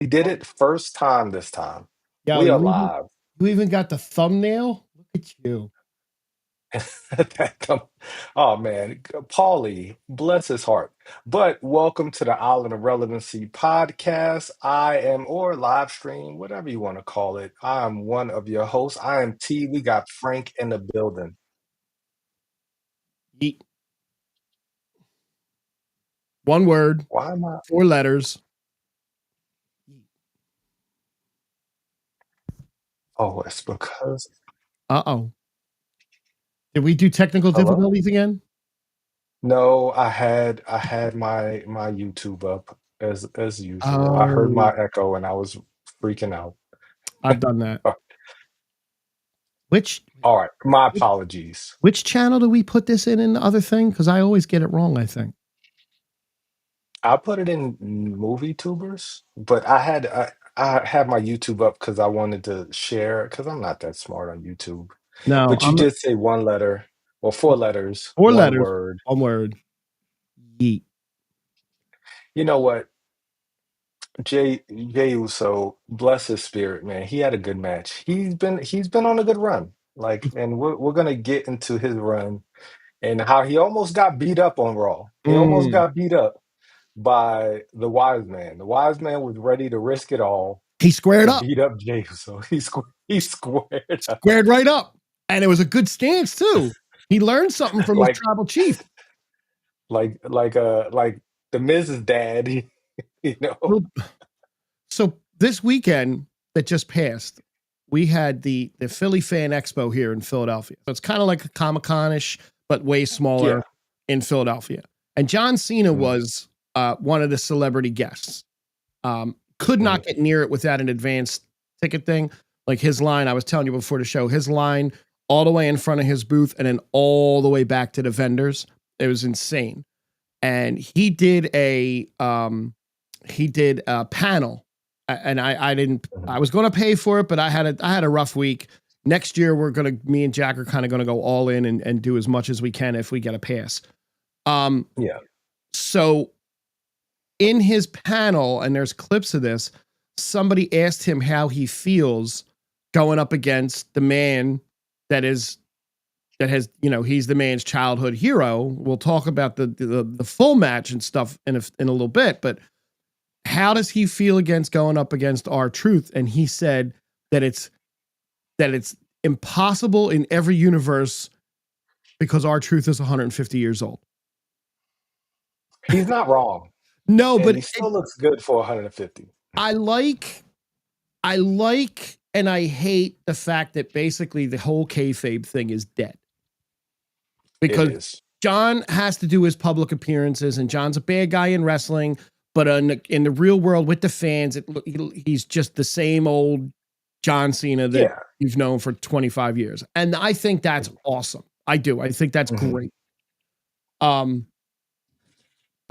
He did it first time this time. Yo, We are live. you even got the thumbnail? Look at you. Oh man, Paulie, bless his heart. But welcome to the Island of Relevancy podcast. I am, or live stream, whatever you want to call it. I am one of your hosts. I am T. We got Frank in the building. Yeet. One word, Why am I? 4 letters. Oh, it's because. Uh-oh. Did we do technical Hello? difficulties again? No, I had my YouTube up as usual. I heard Oh, my echo and I was freaking out. I've done that. Which All right, my apologies. which channel do we put this in the other thing? Because I always get it wrong, I think. I put it in movie tubers, but I had my YouTube up because I wanted to share because I'm not that smart on YouTube. No, But you did say one letter or 4 letters, 4 one letters, word. 1 word. Yeet. You know what? Jay Uso, bless his spirit, man. He had a good match. He's been on a good run. Like, and we're gonna get into his run and how he almost got beat up on Raw. He almost Mm. got beat up by the wise man. The wise man was ready to risk it all He squared to up. beat up Jey Uso. He squared up. Squared right up. And it was a good stance, too. He learned something from his like tribal chief. like the Miz's dad. You know. So this weekend that just passed, we had the Philly Fan Expo here in Philadelphia. So it's kind of like a Comic-Con-ish, but way smaller Yeah. in Philadelphia. And John Cena Mhm. was one of the celebrity guests. Could not get near it without an advanced ticket thing. Like his line, I was telling you before the show, his line all the way in front of his booth and then all the way back to the vendors. It was insane. And he did a panel, and I didn't. I was going to pay for it, but I had a rough week. Next year, me and Jack are kind of going to go all in and do as much as we can if we get a pass. Yeah. So in his panel, and there's clips of this, somebody asked him how he feels going up against the man that has, he's the man's childhood hero. We'll talk about the full match and stuff in a little bit, but how does he feel against going up against R-Truth? And he said that it's impossible in every universe because R-Truth is 150 years old. He's not wrong. No, And but he still looks good for 150. I like and I hate the fact that basically the whole kayfabe thing is dead. Because John has to do his public appearances, and John's a bad guy in wrestling, but in the real world with the fans, he's just the same old John Cena that you've known for 25 years. And I think that's awesome. I do. I think that's great. But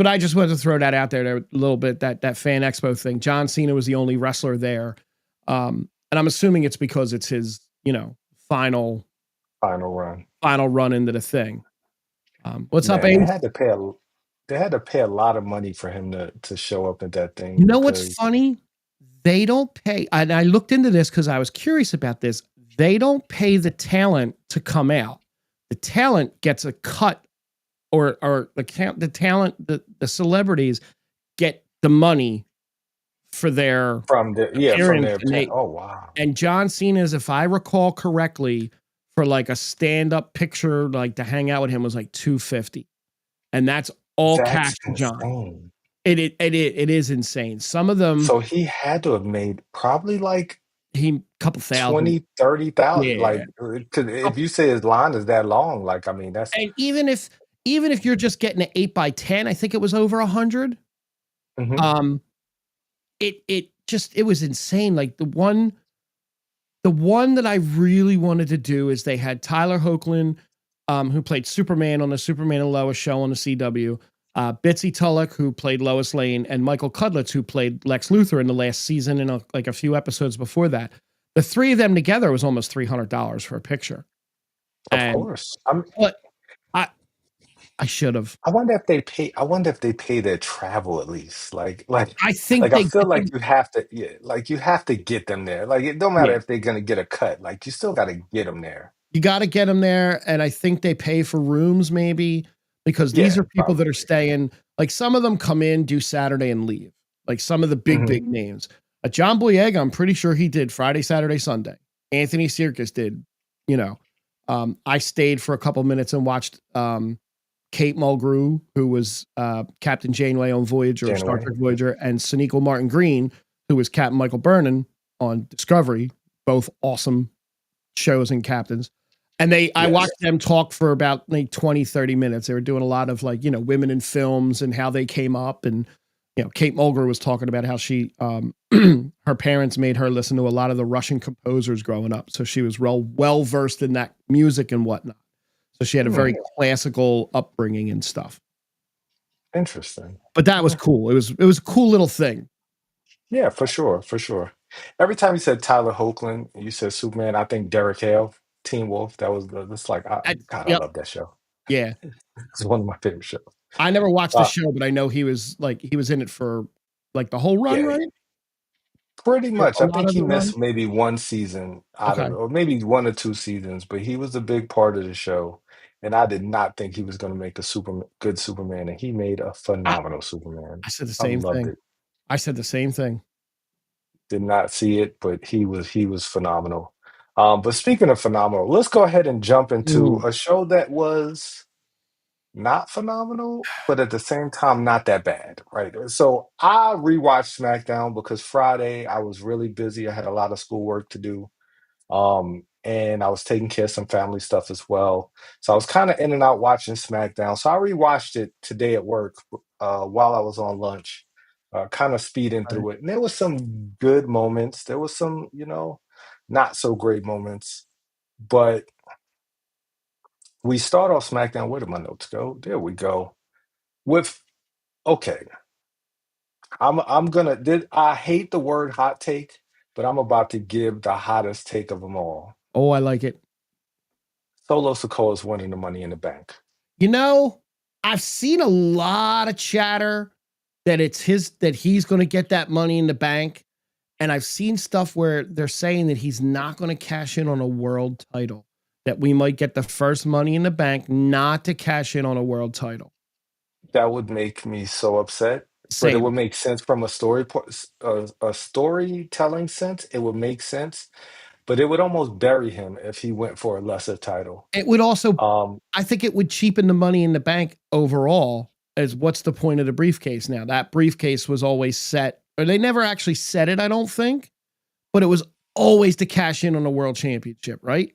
I just wanted to throw that out there a little bit, that Fan Expo thing. John Cena was the only wrestler there. And I'm assuming it's because it's his, final run into the thing. What's up, Abe? They had to pay a lot of money for him to show up at that thing. You know what's funny? They don't pay, and I looked into this because I was curious about this. They don't pay the talent to come out. The talent gets a cut, or the talent, the celebrities get the money for their from their oh wow. And John Cena's, if I recall correctly, for like a stand-up picture, like to hang out with him, was like $250, and that's all cash to John. It is insane. Some of them. So he had to have made probably like couple thousand, 20, 30,000. Yeah. Like, if you say his line is that long, like, I mean, that's. And even if you're just getting an 8x10, I think it was over 100. It was insane. Like the one that I really wanted to do is they had Tyler Hoechlin, who played Superman on the Superman and Lois show on the CW, Bitsy Tulloch, who played Lois Lane, and Michael Cudlitz, who played Lex Luthor in the last season and a few episodes before that. The three of them together was almost $300 for a picture. Of course. I should have. I wonder if they pay. I wonder if they pay their travel at least. I think I they feel get like them. you have to. Yeah, like you have to get them there. Like it don't matter Yeah, if they're gonna get a cut. Like you still got to get them there. you got to get them there, and I think they pay for rooms maybe because these Yeah, are people that are probably. staying. Like some of them come in, do Saturday, and leave. Like some of the Hmm. big names. John Boyega, I'm pretty sure he did Friday, Saturday, Sunday. Anthony Circus did. You know, I stayed for a couple minutes and watched Kate Mulgrew, who was Captain Janeway on Voyager, Star Janeway. Trek Voyager, and Sonequa Martin Green, who was Captain Michael Burnham on Discovery. Both awesome shows and captains. And I Yes. watched them talk for about like 20, 30 minutes. They were doing a lot of like, women in films and how they came up. And, Kate Mulgrew was talking about how she, her parents made her listen to a lot of the Russian composers growing up. So she was well versed in that music and whatnot. So she had a Hmm. very classical upbringing and stuff. Interesting. But that was Hmm. cool. It was a cool little thing. Yeah, for sure, for sure. Every time you said Tyler Hoechlin, you said Superman, I think Derek Hale, Teen Wolf. That was that's like, God, I Yep. love that show. Yeah. It's one of my favorite shows. I never watched the Uh, show, but I know he was in it for like the whole run, yeah, right? pretty Or much. a I lot think of he the run. missed maybe one season out of Okay. it, or maybe one or two seasons, but he was a big part of the show. And I did not think he was going to make a good Superman, and he made a I phenomenal Superman. I said the I same loved thing. it. I said the same thing. Did not see it, but he was phenomenal. But speaking of phenomenal, let's go ahead and jump into Ooh. a show that was not phenomenal, but at the same time not that bad, right? So I rewatched SmackDown because Friday I was really busy. I had a lot of schoolwork to do. And I was taking care of some family stuff as well. So I was kind of in and out watching SmackDown. So I rewatched it today at work while I was on lunch, kind of speeding Right. through it. And there was some good moments. There was some, not so great moments. But we start off SmackDown. Where did my notes go? There we go. With okay, I'm gonna. I hate the word hot take, but I'm about to give the hottest take of them all. Oh, I like it. Solo Sikoa's winning the Money in the Bank. You know, I've seen a lot of chatter that he's going to get that money in the bank, and I've seen stuff where they're saying that he's not going to cash in on a world title. That we might get the first money in the bank not to cash in on a world title. That would make me so upset, but it Same. would make sense from a storytelling sense. It would make sense, but it would almost bury him if he went for a lesser title. It would also, Um, I think it would cheapen the money in the bank overall. As what's the point of the briefcase now? That briefcase was always set, or they never actually set it, I don't think, but it was always to cash in on a world championship, right?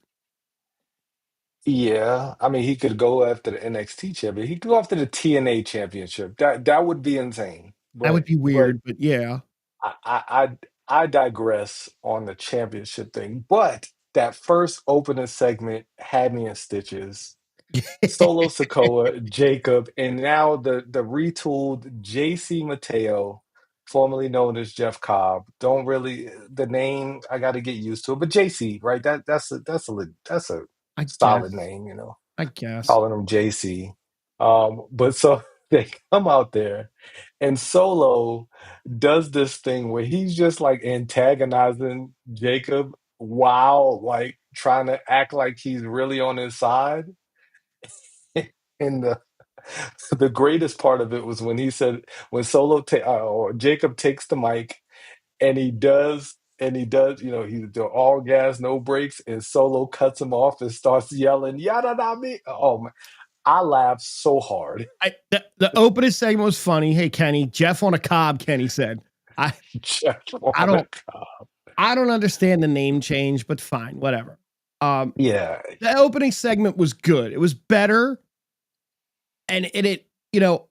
yeah, I mean, he could go after the NXT champion. He could go after the TNA championship. That would be insane. That would But be but weird, but yeah. I I I digress on the championship thing. But that first opening segment had me in stitches. Solo Sokoa, Jacob, and now the retooled JC Mateo, formerly known as Jeff Cobb. Don't really the name I got to get used to it, but JC, right? That's a I solid guess. name, I guess. calling him JC. But so they come out there, and Solo does this thing where he's just like antagonizing Jacob while like trying to act like he's really on his side. And the greatest part of it was when he said when or Jacob takes the mic and he does he's the all gas no brakes and Solo cuts him off and starts yelling yada da me. Oh man, I laughed so hard. The opening segment was funny. Hey Kenny, Jeff on a cob, Kenny said. I Jeff I don't Monaco. I don't understand the name change, but fine, whatever. Um Yeah, the opening segment was good. It was better, and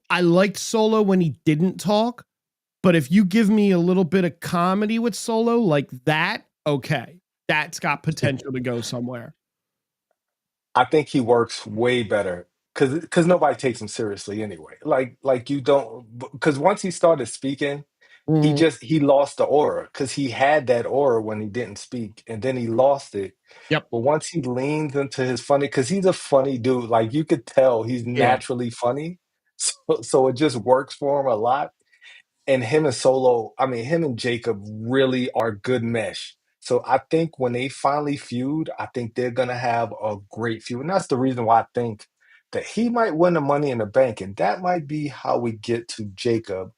I liked Solo when he didn't talk. But if you give me a little bit of comedy with Solo like that, okay, that's got potential to go somewhere. I think he works way better because nobody takes him seriously anyway. Like you don't because once he started speaking, Mhm. he lost the aura because he had that aura when he didn't speak, and then he lost it. Yep. But once he leans into his funny, because he's a funny dude, like you could tell he's Yeah. naturally funny, so it just works for him a lot. And him and Solo, I mean, him and Jacob really are good mesh. So I think when they finally feud, I think they're gonna have a great feud, and that's the reason why I think that he might win the Money in the Bank, and that might be how we get to Jacob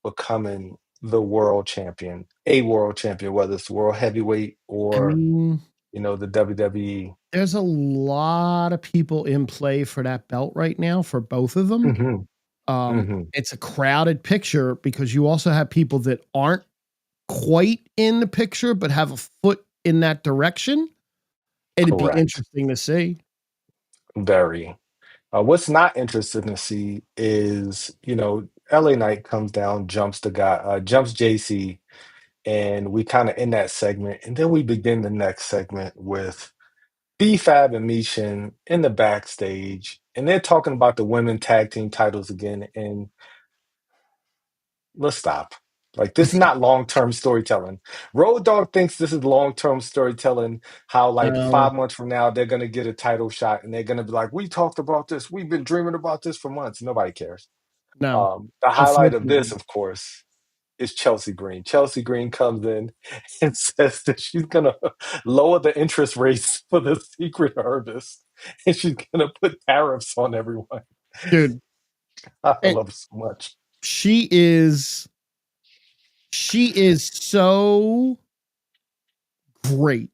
becoming the world champion, whether it's world heavyweight I or mean, the WWE. there's a lot of people in play for that belt right now for both of them. Hmm. Hmm. It's a crowded picture because you also have people that aren't quite in the picture but have a foot in that direction. It'd be Correct. interesting to see. Very. What's not interesting to see is, LA Knight comes down, jumps JC, and we kind of end that segment. And then we begin the next segment with B-Fab and Mishin in the backstage. And they're talking about the women tag team titles again. And let's stop. Like, this is not long-term storytelling. Road Dogg thinks this is long-term storytelling, how like No, 5 months from now they're gonna get a title shot and they're gonna be like, we talked about this, we've been dreaming about this for months. Nobody cares. no. The highlight of this, Unfortunately, of course, is Chelsea Green. Chelsea Green comes in and says that she's gonna lower the interest rates for the secret harvest and she's gonna put tariffs on everyone. dude. I And love it so much. she is she is so great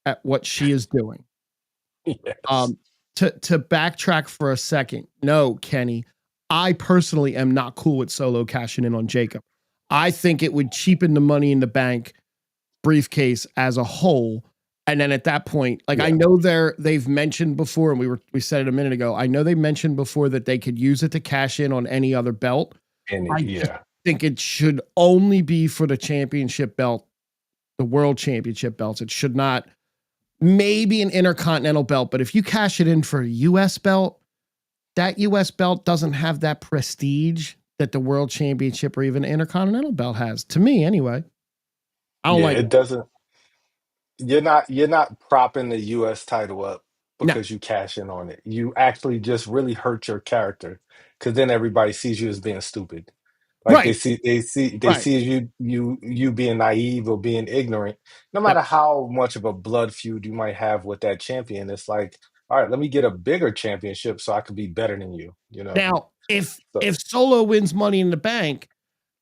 at what she is doing. Yes. Um, to backtrack for a second, no, Kenny, I personally am not cool with Solo cashing in on Jacob. I think it would cheapen the Money in the Bank briefcase as a whole. And then at that point, like I Yeah. know they've mentioned before, and we said it a minute ago. I know they mentioned before that they could use it to cash in on any other belt. And I just yeah. think it should only be for the championship belt, the world championship belts. It should not, maybe an intercontinental belt, but if you cash it in for a US belt, that US belt doesn't have that prestige that the world championship or even intercontinental belt has. To me, anyway. I don't Yeah, like it it. doesn't. You're not propping the US title up No. because you cash in on it. You actually just really hurt your character because then everybody sees you as being stupid. Like they Right. see they see they Right. see you being naive or being ignorant. No Yep. matter how much of a blood feud you might have with that champion, it's like, all right, let me get a bigger championship so I can be better than you. Now, if So Solo wins Money in the Bank,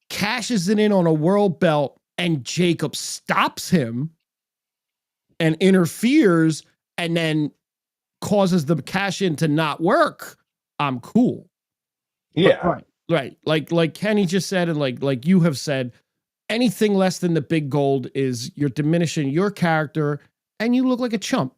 cashes it in on a world belt, and Jacob stops him and interferes, and then causes the cash in to not work, I'm cool. But yeah. right, like Kenny just said, and like you have said, anything less than the big gold is you're diminishing your character, and you look like a chump.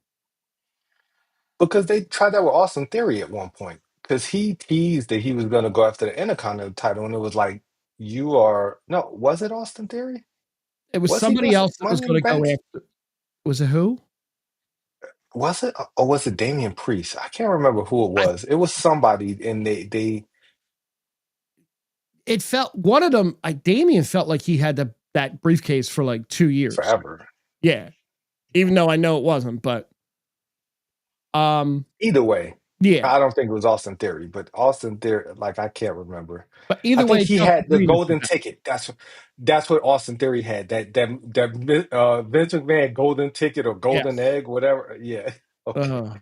Because they tried that with Austin Theory at one point. Because he teased that he was going to go after the Intercontinental title, and it was like, you are no, was it Austin Theory? It was Was he somebody this else that was Money in the going to go Bank? after. Was it who? Was it, or was it Damian Priest? I can't remember who it I was. It was somebody, and they It felt one of them. Damien felt like he had that briefcase for like 2 years. forever. Yeah, even though I know it wasn't, but um, Either way, yeah. I don't think it was Austin Theory, but Austin Theory, like I can't remember. But I either think way, he Chelsea had the Green is the golden best. ticket. That's what Austin Theory had. That Vince McMahon golden ticket or golden Yes. egg, whatever. Yeah. Okay.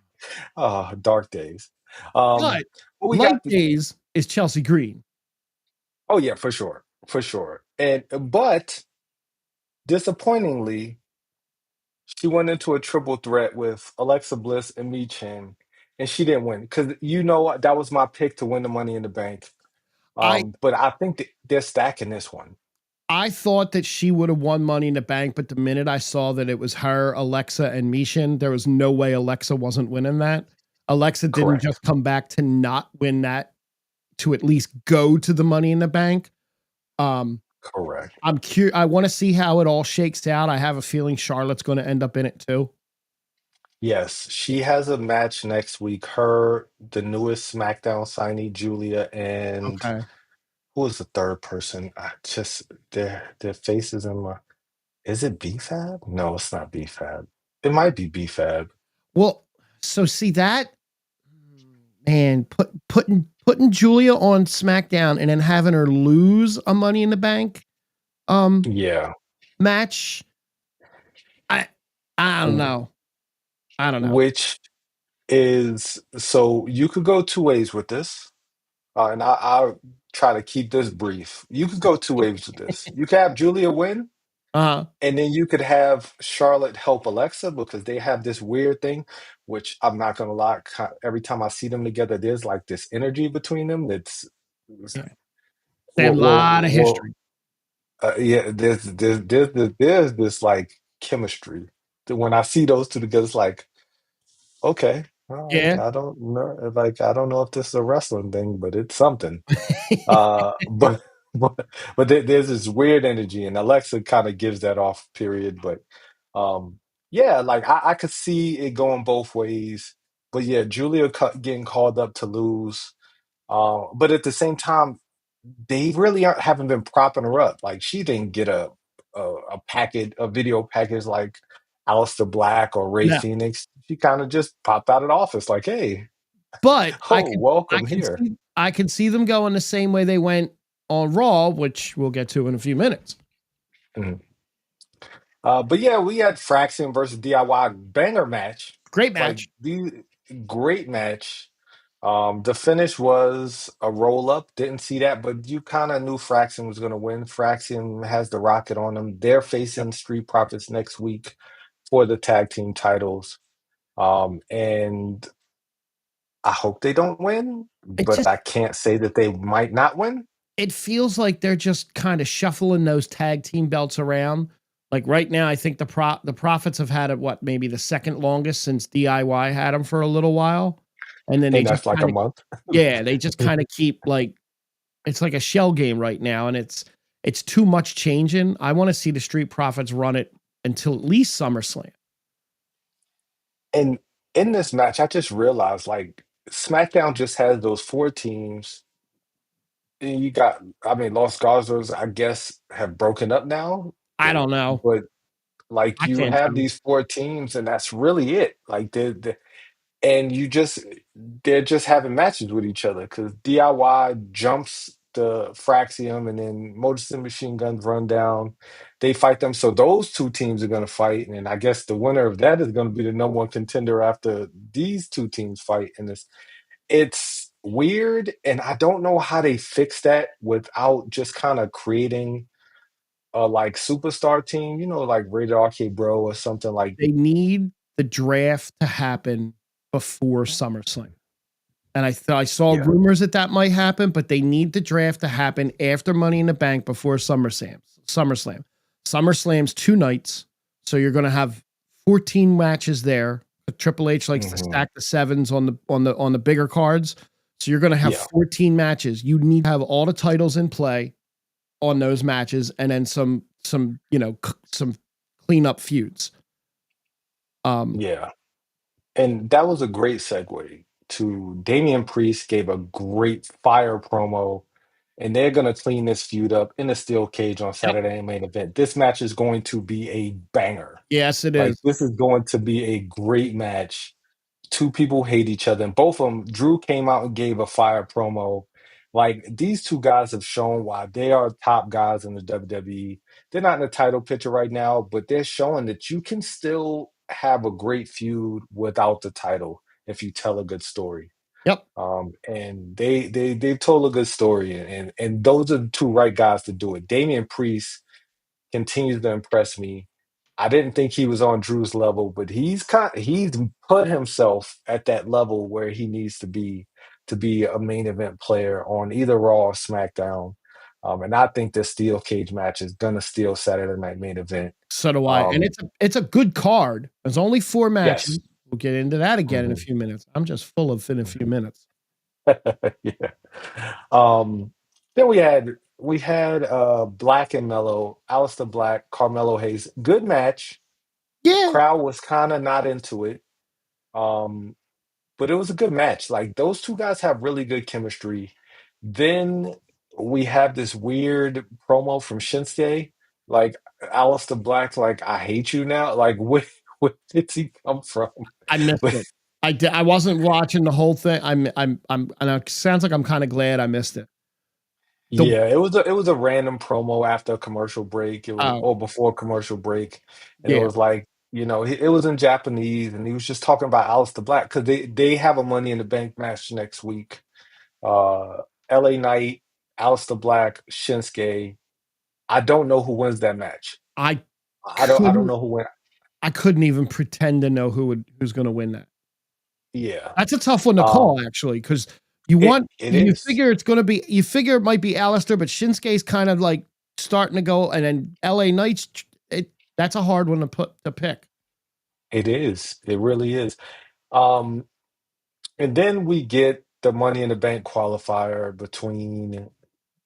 Uh, Dark days. Um, but but we light got the, days is Chelsea Green. oh yeah, for sure, for sure. And but disappointingly, she went into a triple threat with Alexa Bliss and Mi Chen, and she didn't win because that was my pick to win the Money in the Bank. I But I think they're stacking this one. I thought that she would have won Money in the Bank, but the minute I saw that it was her, Alexa, and Mishin, there was no way Alexa wasn't winning that. Alexa didn't Correct. just come back to not win that, to at least go to the Money in the Bank. Um, Correct. I'm curious. I want to see how it all shakes out. I have a feeling Charlotte's going to end up in it too. Yes, she has a match next week. Her, the newest SmackDown signee, Julia, and Okay. who was the third person? I just their faces in my. Is it BFAB? No, it's not BFAB. It might be BFAB. Well, so see that man putting Julia on SmackDown and then having her lose a Money in the Bank um Yeah. match. I I don't W- know. I don't know. Which is so you could go two ways with this. And I'll try to keep this brief. You could go two ways with this. You could have Julia win, Uh and then you could have Charlotte help Alexa because they have this weird thing, which I'm not gonna lie. Every time I see them together, there's like this energy between them. That's yeah. They have well, a lot of well, well history. yeah. There's this like chemistry. That when I see those two together, it's like okay, all right. Yeah. I don't know, like I don't know if this is a wrestling thing, but it's something. But there's this weird energy, and Alexa kind of gives that off. Period. But yeah, like I could see it going both ways. But yeah, Julia getting called up to lose. But at the same time, they really haven't been propping her up. Like she didn't get a packet, a video package like Aleister Black or Ray No. Phoenix. She kind of just popped out of the office like, "Hey, But oh, welcome here." I can see them going the same way they went on Raw, which we'll get to in a few minutes. Mhm. But yeah, we had Fraxian versus DIY banger match. Great Like match. the great match. The finish was a roll up. Didn't see that, but you kind of knew Fraxian was going to win. Fraxian has the rocket on them. They're Yep. facing Street Profits next week for the tag team titles. And I hope they don't win, It but just I can't say that they might not win. it feels like they're just kind of shuffling those tag team belts around. Like right now, I think the Profits have had it what maybe the second longest since DIY had them for a little while, and then they And just that's like a kind of month. yeah they just kind of keep like it's like a shell game right now, and it's too much changing. I want to see the Street Profits run it until at least SummerSlam. And in this match, I just realized like SmackDown just has those four teams. And you got, I mean, Los Gatos, I guess, have broken up now. I don't know. But like I you can't have tell you. these four teams, and that's really it. Like and they're just having matches with each other because DIY jumps the Fraxium, and then Motor City Machine Guns run down. They fight them, so those two teams are going to fight, and I guess the winner of that is going to be the number one contender after these two teams fight in this. It's weird, and I don't know how they fix that without just kind of creating a like superstar team, like Rated Arcade Bro or something like. They need the draft to happen before SummerSlam. And I saw Yeah. rumors that that might happen, but they need the draft to happen after Money in the Bank before SummerSlam. SummerSlam. SummerSlam's 2 nights, so you're going to have 14 matches there. Triple H likes to Hmm. stack the sevens on the bigger cards, so you're going to have Yeah. 14 matches. You need to have all the titles in play on those matches, and then some some cleanup feuds. Yeah. And that was a great segue to Damian Priest gave a great fire promo, and they're going to clean this feud up in a steel cage on Yep. Saturday main event. This match is going to be a banger. Yes, it Like, is. this is going to be a great match. Two people hate each other, and both of them, Drew came out and gave a fire promo. Like, these two guys have shown why they are top guys in the WWE. They're not in the title picture right now, but they're showing that you can still have a great feud without the title if you tell a good story. Yep. And they've told a good story, and those are the two right guys to do it. Damian Priest continues to impress me. I didn't think he was on Drew's level, but he's put himself at that level where he needs to be a main event player on either Raw or SmackDown. And I think this steel cage match is gonna steal Saturday Night Main Event. So do I. And Um, it's a good card. There's only 4 yes. matches. We'll get into that again in a Mhm, few minutes. I'm just full of in a few mhm. minutes. Yeah. Um, then we had Black and Mellow, Alistair Black, Carmelo Hayes. Good match. Yeah. Crowd was kind of not into it. Um, but it was a good match. Like those two guys have really good chemistry. Then we have this weird promo from Shinsuke, like Alistair Black, like I hate you now. Like where did he come from? I missed it. I wasn't watching the whole thing. And it sounds like I'm kind of glad I missed it. The Yeah, it was a random promo after a commercial break. It was Oh, or before a commercial break, and it yeah. was like it was in Japanese, and he was just talking about Alistair Black because they have a Money in the Bank match next week. Uh, L.A. Knight, Alistair Black, Shinsuke. I don't know who wins that match. I I don't couldn't know who wins. I couldn't even pretend to know who's gonna win that. Yeah, That's a tough one to um, call actually, because it you is. figure it's gonna be you figure it might be Alistair, but Shinsuke's kind of like starting to go, and then LA Knights that's a hard one to pick. It is. It really is. Um, and then we get the Money in the Bank qualifier between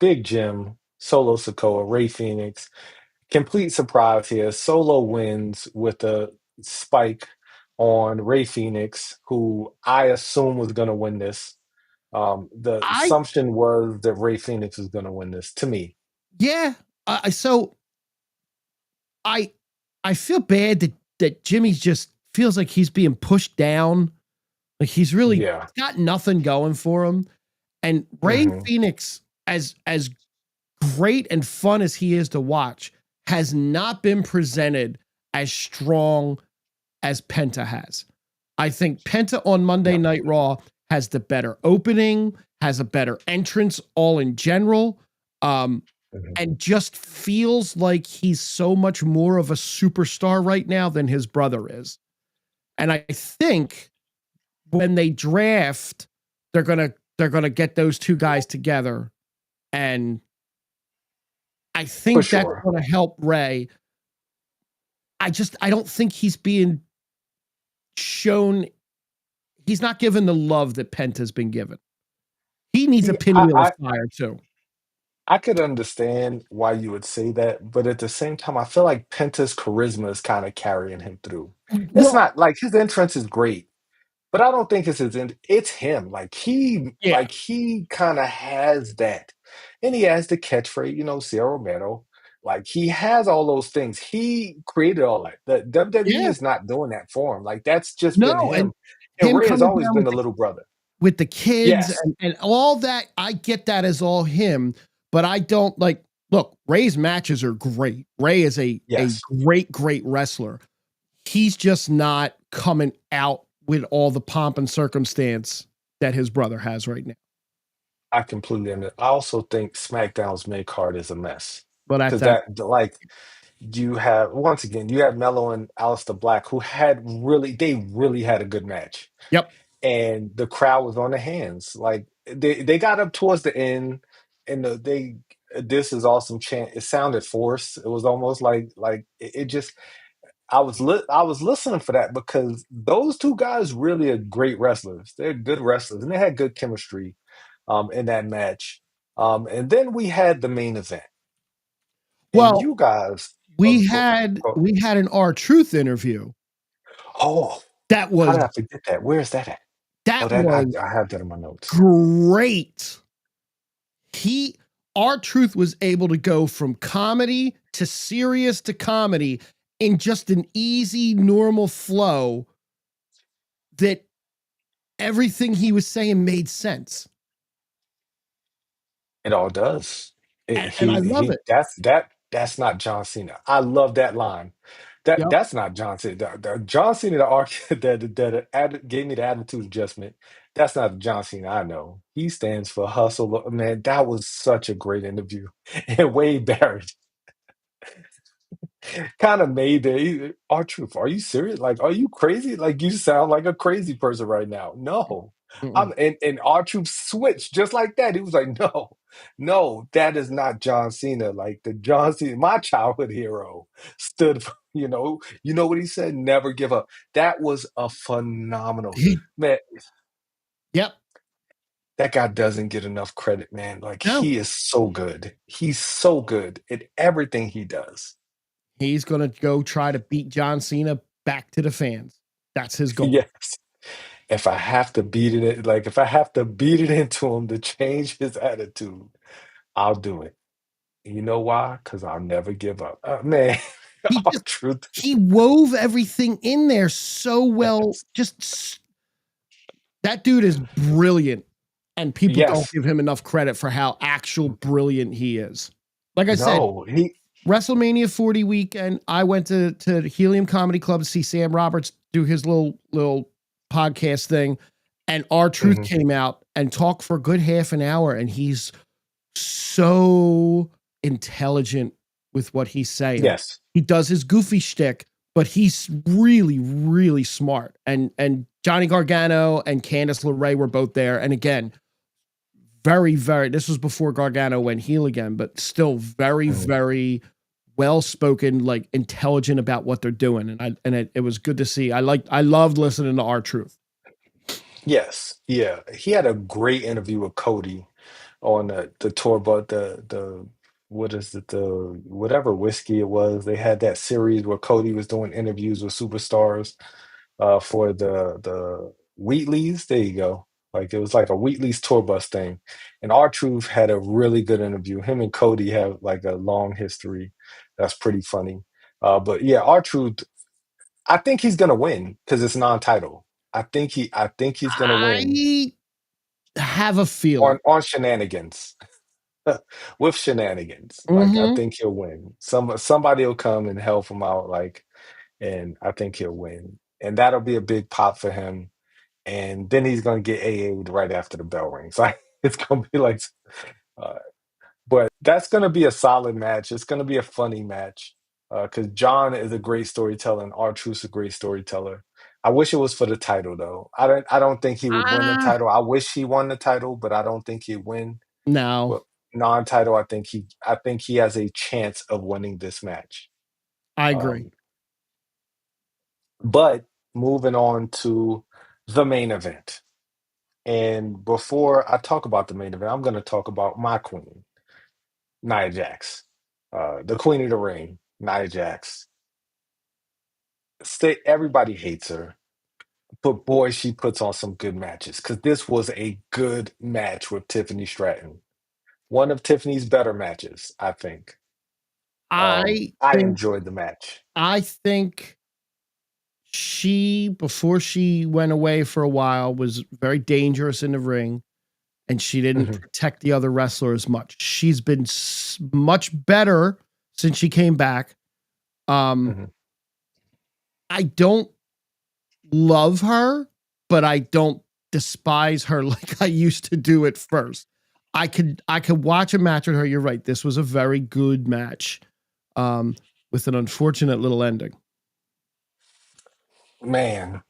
Big Jim, Solo Sokoa, Ray Phoenix. Complete surprise here. Solo wins with a spike on Ray Phoenix, who I assume was going to win this. The I assumption was that Ray Phoenix was going to win this to me. Yeah. So I I feel bad that Jimmy's just feels like he's being pushed down. Like he's really Yeah. got nothing going for him. And Ray Hmm. Phoenix, as great and fun as he is to watch, has not been presented as strong as Penta has. I think Penta on Monday No. Night Raw has the better opening, has a better entrance all in general, um, Mhm. and just feels like he's so much more of a superstar right now than his brother is. And I think when they draft, they're gonna get those two guys together, and I For think that's sure. gonna help Ray. I don't think he's being shown he's not given the love that Penta's been given. He needs a Yeah, pinwheel of fire too. I could understand why you would say that, but at the same time, I feel like Penta's charisma is kind of carrying him through. It's Well, not like his entrance is great, but I don't think it's it's him. yeah, Like he kind of has that, and he has the catchphrase, Sierra Romero. Like he has all those things. He created all that. The WWE yeah. is not doing that for him. Like that's just been No, and him. And him Ray has coming always down been the little brother. with the kids Yes, and all that, I get that as all him, but I don't like look, Ray's matches are great. Ray is a yes, great wrestler. He's just not coming out with all the pomp and circumstance that his brother has right now. I completely understand. I also think SmackDown's mid card is a mess But because that like you have once again you have Mello and Aleister Black who they really had a good match, yep. and the crowd was on their hands. Like they got up towards the end, and they this is awesome chant. It sounded forced. It was almost like it just. I was listening for that because those two guys really are great wrestlers. They're good wrestlers, and they had good chemistry in that match. And then we had the main event, and Well, you guys. we had Oh, we had an R Truth interview. oh, That how was did I forget that? Where is that at? Oh, that that was I have that in my notes. great. He R Truth was able to go from comedy to serious to comedy in just an easy normal flow that everything he was saying made sense. It all does. And I love it. That's not John Cena. I love that line. Yep. That's not John Cena. The John Cena the arc gave me the attitude adjustment. That's not the John Cena I know. He stands for hustle. Man, that was such a great interview. And Wade Barrett kind of made our truth. Are you serious? Like, are you crazy? Like, you sound like a crazy person right now. No, Mm-mm. and our truth switched just like that. He was like, no, no, that is not John Cena. Like the John Cena, my childhood hero, stood for. You know what he said? Never give up. That was a phenomenal He, man. yep. That guy doesn't get enough credit, man. Like No, he is so good. He's so good at everything he does. he's going to go try to beat John Cena back to the fans. That's his goal. Yes. If I have to beat it, like if I have to beat it into him to change his attitude, I'll do it. You know why? Because I'll never give up. Man, He our just truth. he wove everything in there so well. Yes. That dude is brilliant, and people don't Yes. give him enough credit for how actual brilliant he is. Like I said, No, he. WrestleMania 40 weekend, I went to Helium Comedy Club to see Sam Roberts do his little podcast thing, and R Truth Mhm. came out and talked for a good half an hour, and he's so intelligent with what he's saying. Yes. He does his goofy shtick, but he's really, really smart. And Johnny Gargano and Candice LeRae were both there. And again, very, very. This was before Gargano went heel again, but still very, Mhm. very well spoken, like intelligent about what they're doing. And it was good to see. I loved listening to R Truth. Yes. Yeah. He had a great interview with Cody on the tour, but the what is it, the whatever whiskey it was. They had that series where Cody was doing interviews with superstars for the Wheatleys. There you go. Like it was like a Wheatley's tour bus thing. And R Truth had a really good interview. Him and Cody have like a long history. That's pretty funny. But yeah, R Truth, I think he's gonna win because it's non-title. I think he's gonna win I have a on feeling. shenanigans. With shenanigans. Like I Mm-hmm. think he'll win. Somebody will come and help him out, like, and I think he'll win. And that'll be a big pop for him. And then he's gonna get AA'd right after the bell rings. Like it's gonna be like uh, but that's gonna be a solid match. It's gonna be a funny match. Because John is a great storyteller and R-Truth's a great storyteller. I wish it was for the title though. I don't think he would win the Ah, title. I wish he won the title, but I don't think he'd win. no, But non-title, I think he has a chance of winning this match. I agree. Um, but moving on to the main event. And before I talk about the main event, I'm going to talk about my queen, Nia Jax, the queen of the ring, Nia Jax. Everybody hates her, but boy, she puts on some good matches because this was a good match with Tiffany Stratton. One of Tiffany's better matches, I think. I I think enjoyed the match. I think she before she went away for a while was very dangerous in the ring, and she didn't Mhm, protect the other wrestlers much. She's been much better since she came back. Um, mhm. I don't love her, but I don't despise her like I used to do at first. I could watch a match with her. You're right. This was a very good match, um, with an unfortunate little ending. Man.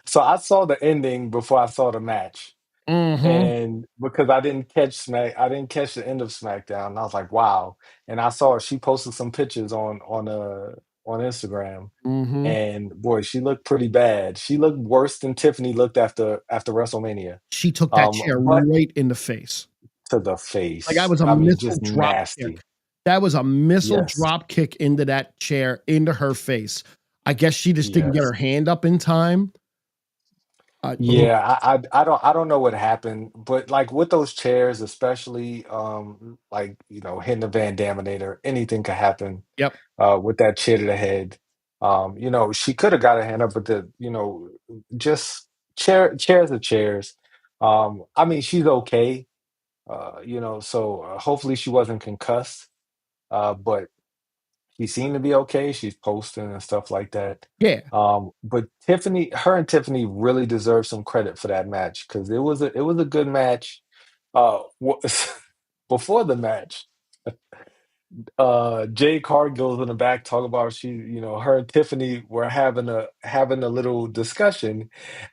So I saw the ending before I saw the match. Mm-hmm. And because I didn't catch the end of SmackDown. And I was like, wow. And I saw she posted some pictures on Instagram. Mm-hmm. And boy, she looked pretty bad. She looked worse than Tiffany looked after WrestleMania. She took that chair But right in the face. to the Like that face. was a I mean, missile just drop nasty. kick. That was a missile Yes. drop kick into that chair, into her face. I guess she just didn't get Yes. her hand up in time. Oh, Yeah, I don't know what happened, but like with those chairs, especially like hitting the Van Daminator, anything could happen yep. with that chair to the head. She could have got her hand up, but just chairs are chairs. I mean, she's okay, so hopefully she wasn't concussed. But she seemed to be okay. She's posting and stuff like that. Yeah. But her and Tiffany really deserve some credit for that match because it was a good match. Before the match, Jay Cargill's in the back talking about her and Tiffany were having a little discussion,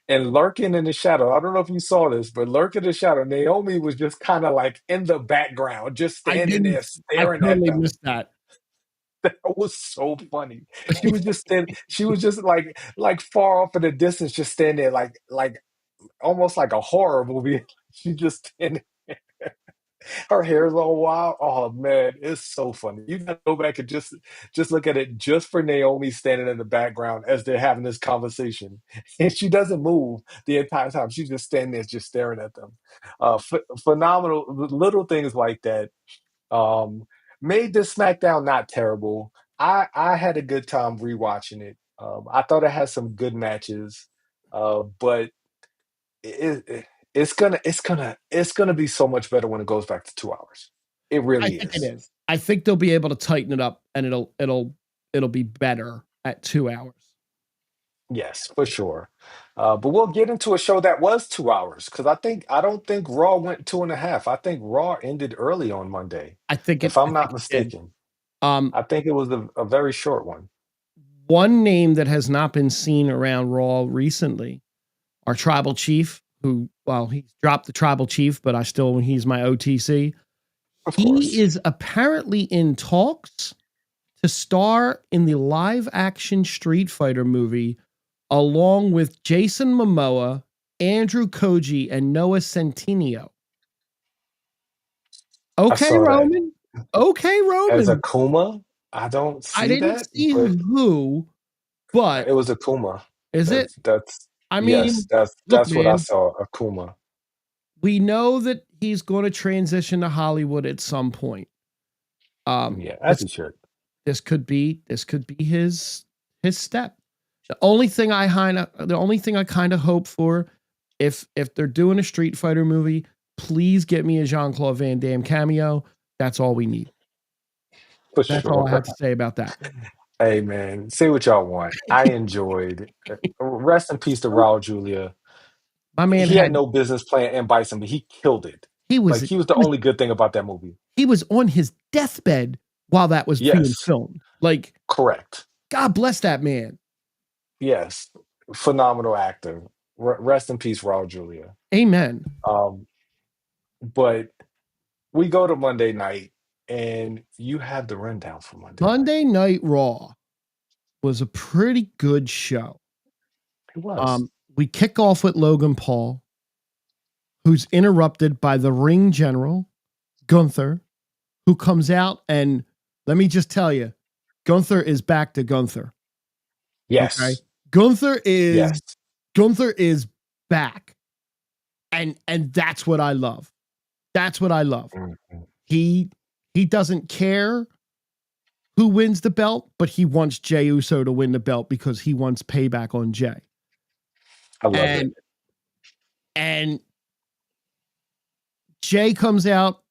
and lurking in the shadow. I don't know if you saw this, but lurking in the shadow, Naomi was just kind of like in the background, just I standing didn't there I staring at totally them. missed that. That was so funny. She was just like far off in the distance, just standing there like almost like a horror movie. She just standing. Her hair is all wild. Oh man, it's so funny. You gotta go back and just look at it just for Naomi standing in the background as they're having this conversation, and she doesn't move the entire time. She's just standing there, just staring at them. Phenomenal little things like that. Um, Made this SmackDown not terrible. I had a good time rewatching it. I thought it had some good matches, but it, it's gonna be so much better when it goes back to 2 hours. It I really think it is. is. I think they'll be able to tighten it up and it'll be better at 2 hours. Yes, for sure. But we'll get into a show that was 2 hours because I don't think Raw went 2.5. I think Raw ended early on Monday, if I I'm think not it did. mistaken. Um, I think it was a very short one. One name that has not been seen around Raw recently, our tribal chief, who, well, he dropped the tribal chief, but he's my OTC. Of He course. is apparently in talks to star in the live action Street Fighter movie along with Jason Momoa, Andrew Koji, and Noah Centineo. I Okay, saw that. Roman. Okay, As Roman. Akuma, I don't I see didn't that, see but who, but it was Akuma. is it? That's I yes, mean, that's look, that's what I man, saw, Akuma. we know that he's going to transition to Hollywood at some point. Um, Yeah, as this he should. this could be his step. The only thing I kind of hope for, if they're doing a Street Fighter movie, please get me a Jean-Claude Van Damme cameo. That's all we need. For That's all I have sure. to say about that. Hey man, say what y'all want. I enjoyed rest in peace to Raul Julia. My man He had had no business playing M. Bison, but he killed it. he was Like he he was the was only good thing about that movie. he was on his deathbed while that was being Yes, filmed. Like, correct. God bless that man. Yes, phenomenal actor. Rest in peace, Raul Julia. Amen. Um, but we go to Monday night, and you have the rundown for Monday night. Monday Night Raw was a pretty good show. It was. We kick off with Logan Paul, who's interrupted by the ring general, Gunther, who comes out and let me just tell you, Gunther is back to Gunther. Okay. Yes. Gunther is Yes. Gunther is back. And that's what I love. That's what I love. Mhm. He he doesn't care who wins the belt, but he wants Jey Uso to win the belt because he wants payback on Jey. I love it. And and Jey comes out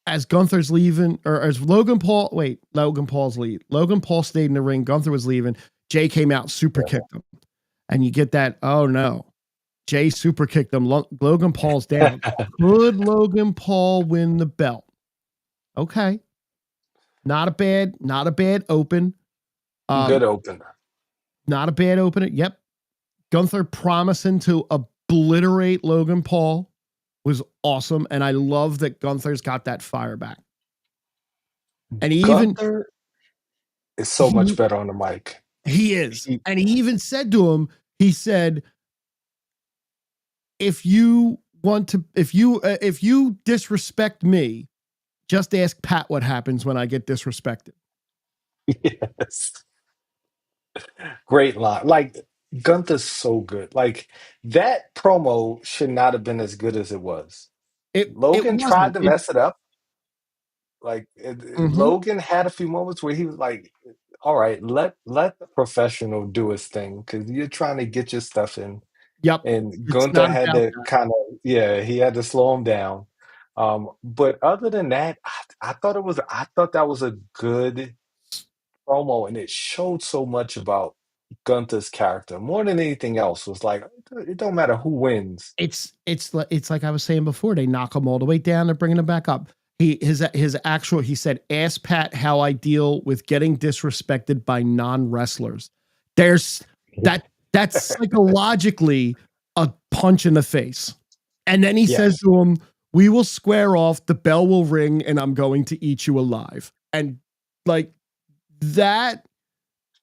as Gunther's leaving, or as Logan Paul. Wait, Logan Paul's lead. Logan Paul stayed in the ring. Gunther was leaving. Jey came out, super Yeah. kicked him, and you get that. Oh no, Jey super kicked him. Logan Paul's down. Could Logan Paul win the belt? Okay, not a bad open. Good Um, opener. Not a bad opener. Yep, Gunther promising to obliterate Logan Paul was awesome, and I love that Gunther's got that fire back. And Gunther is so much he better on the mic. he is, He, and he even said to him, he said, if you disrespect me, just ask Pat what happens when I get disrespected. yes. Great line. Like Gunther's so good. Like that promo should not have been as good as it was. It Logan tried wasn't. to mess it up. Like Mhm. Logan had a few moments where he was like, "All right, let the professional do his thing because you're trying to get your stuff in." Yep. And It's Gunther not had about to that. kind of, yeah, he had to slow him down. But other than that, I thought that was a good promo, and it showed so much about Gunther's character more than anything else. Was like, it don't matter who wins. It's like I was saying before. They knock him all the way down and bringing him back up. He said, ask Pat how I deal with getting disrespected by non-wrestlers. There's that that's psychologically a punch in the face. And then he says Yes, to him, we will square off, the bell will ring, and I'm going to eat you alive. And like that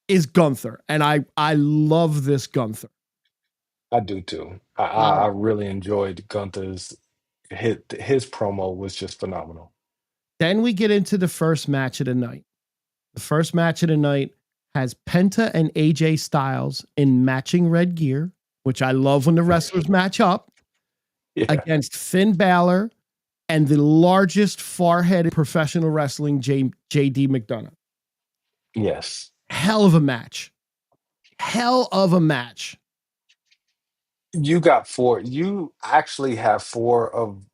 is Gunther. And I love this Gunther. I do too. I Um, really enjoyed Gunther's. his promo was just phenomenal. Then we get into the first match of the night. The first match of the night has Penta and AJ Styles in matching red gear, which I love when the wrestlers match up, Yeah. against Finn Balor and the largest forehead in professional wrestling, JD McDonough. Yes. Hell of a match. Hell of a match. You got four. You actually have four of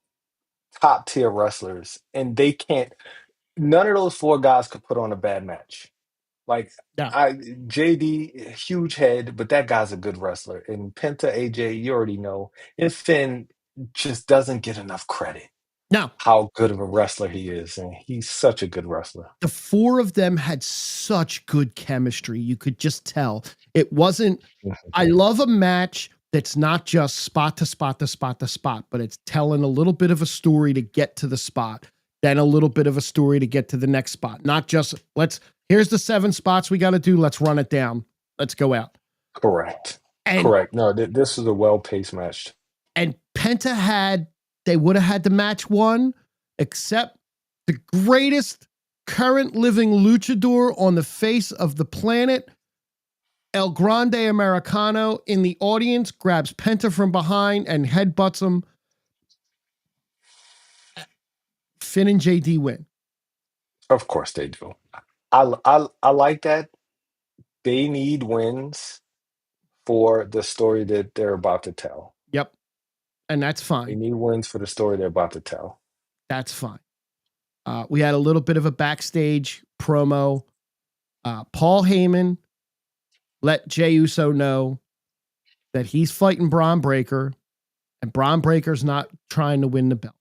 top tier wrestlers, and they can't. None of those four guys could put on a bad match. Like Yeah. I JD, huge head, but that guy's a good wrestler. And Penta AJ, you already know. And Finn just doesn't get enough credit. Now, How good of a wrestler he is, and he's such a good wrestler. the four of them had such good chemistry. You could just tell. It wasn't, I love a match that's not just spot to spot to spot to spot, but it's telling a little bit of a story to get to the spot, then a little bit of a story to get to the next spot. Not just here's the 7 spots we got to do. Let's run it down. Let's go out. Correct. And Correct. No, this is a well-paced match. Penta they would have had the match won, except the greatest current living luchador on the face of the planet, El Grande Americano, in the audience, grabs Penta from behind and headbutts him. Finn and JD win. Of course they do. I like that. They need wins for the story that they're about to tell. Yep. And that's They fine. need wins for the story they're about to tell. That's fine. We had a little bit of a backstage promo. Paul Heyman let Jey Uso know that he's fighting Braun Breaker, and Braun Breaker's not trying to win the belt.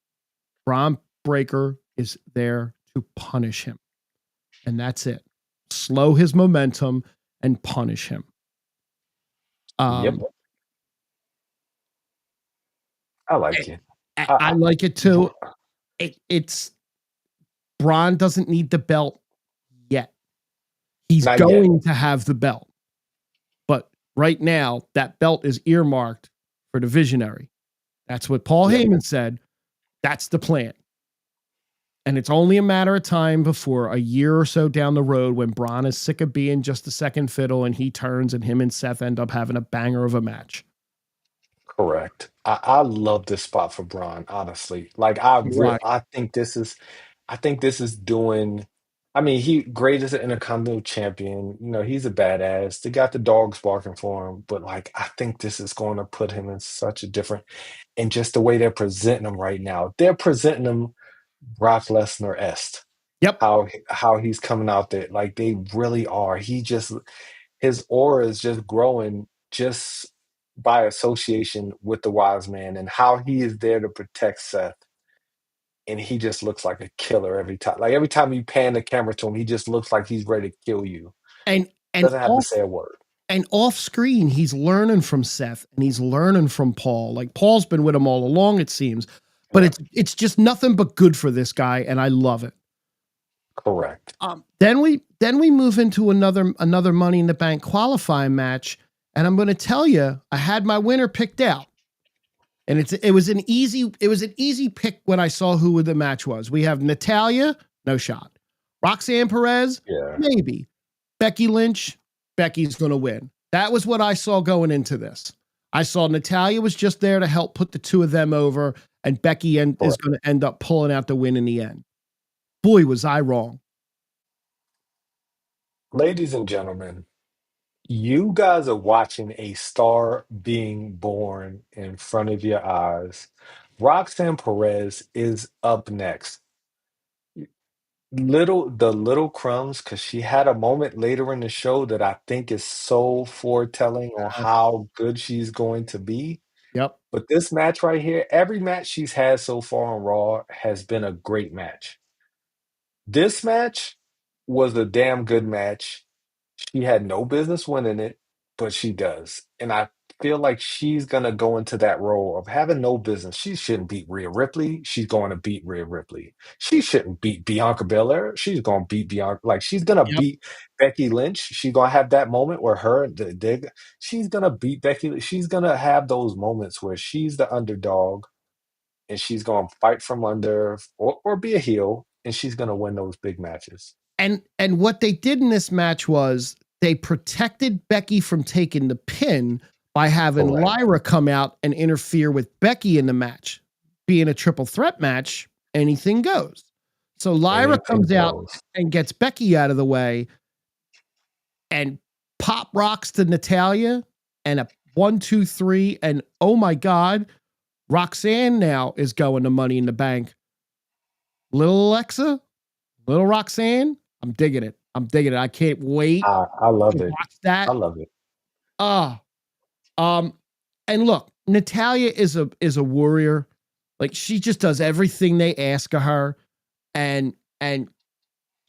Braun Breaker is there to punish him. And that's it. Slow his momentum and punish him. Yep. I like it. I like it too. It's Braun doesn't need the belt yet. He's Not going yet. to have the belt. But right now, that belt is earmarked for the Visionary. That's what Paul Heyman said. That's the plan. And it's only a matter of time before a year or so down the road when Braun is sick of being just a second fiddle and he turns and him and Seth end up having a banger of a match. Correct. I love this spot for Braun, honestly. Like Right. I think this is doing. I mean, he great as an Intercontinental Champion. You know, he's a badass. They got the dogs barking for him, but like I think this is going to put him in such a different. And just the way they're presenting him right now, they're presenting him Brock Lesnar est. Yep. How he's coming out there, like they really are. His aura is just growing just by association with the wise man and how he is there to protect Seth. And he just looks like a killer every time. Like every time you pan the camera to him, he just looks like he's ready to kill you. And Doesn't have to say a word. And off screen, he's learning from Seth and he's learning from Paul. Like Paul's been with him all along, it seems. But it's just nothing but good for this guy, and I love it. Correct. Then we move into another Money in the Bank qualifying match, and I'm going to tell you, I had my winner picked out, and it was an easy pick when I saw who the match was. We have Natalya, no shot. Roxanne Perez, maybe. Becky Lynch, Becky's going to win. That was what I saw going into this. I saw Natalya was just there to help put the two of them over, and Becky is going to end up pulling out the win in the end. Boy, was I wrong. Ladies and gentlemen, you guys are watching a star being born in front of your eyes. Roxanne Perez is up next. The little crumbs, because she had a moment later in the show that I think is so foretelling on how good she's going to be. Yep. But this match right here, every match she's had so far on Raw has been a great match. This match was a damn good match. She had no business winning it, but she does. And I feel like she's going to go into that role of having no business. She shouldn't beat Rhea Ripley. She's going to beat Rhea Ripley. She shouldn't beat Bianca Belair. She's going to beat Bianca. Like, she's going to beat Becky Lynch. She's going to have that moment where she's going to beat Becky. She's going to have those moments where she's the underdog and she's gonna fight from under or be a heel, and she's gonna win those big matches. And what they did in this match was they protected Becky from taking the pin by having Correct. Lyra come out and interfere with Becky in the match. Being a triple threat match, anything goes. So Lyra Anything comes out goes. and gets Becky out of the way and pop rocks to Natalia and a 1, 2, 3. And oh my God, Roxanne now is going to Money in the Bank. Little Alexa, little Roxanne, I'm digging it. I'm digging it. I can't wait I to love it. watch I that. love it. Ah, and look, Natalia is a warrior. Like she just does everything they ask of her, and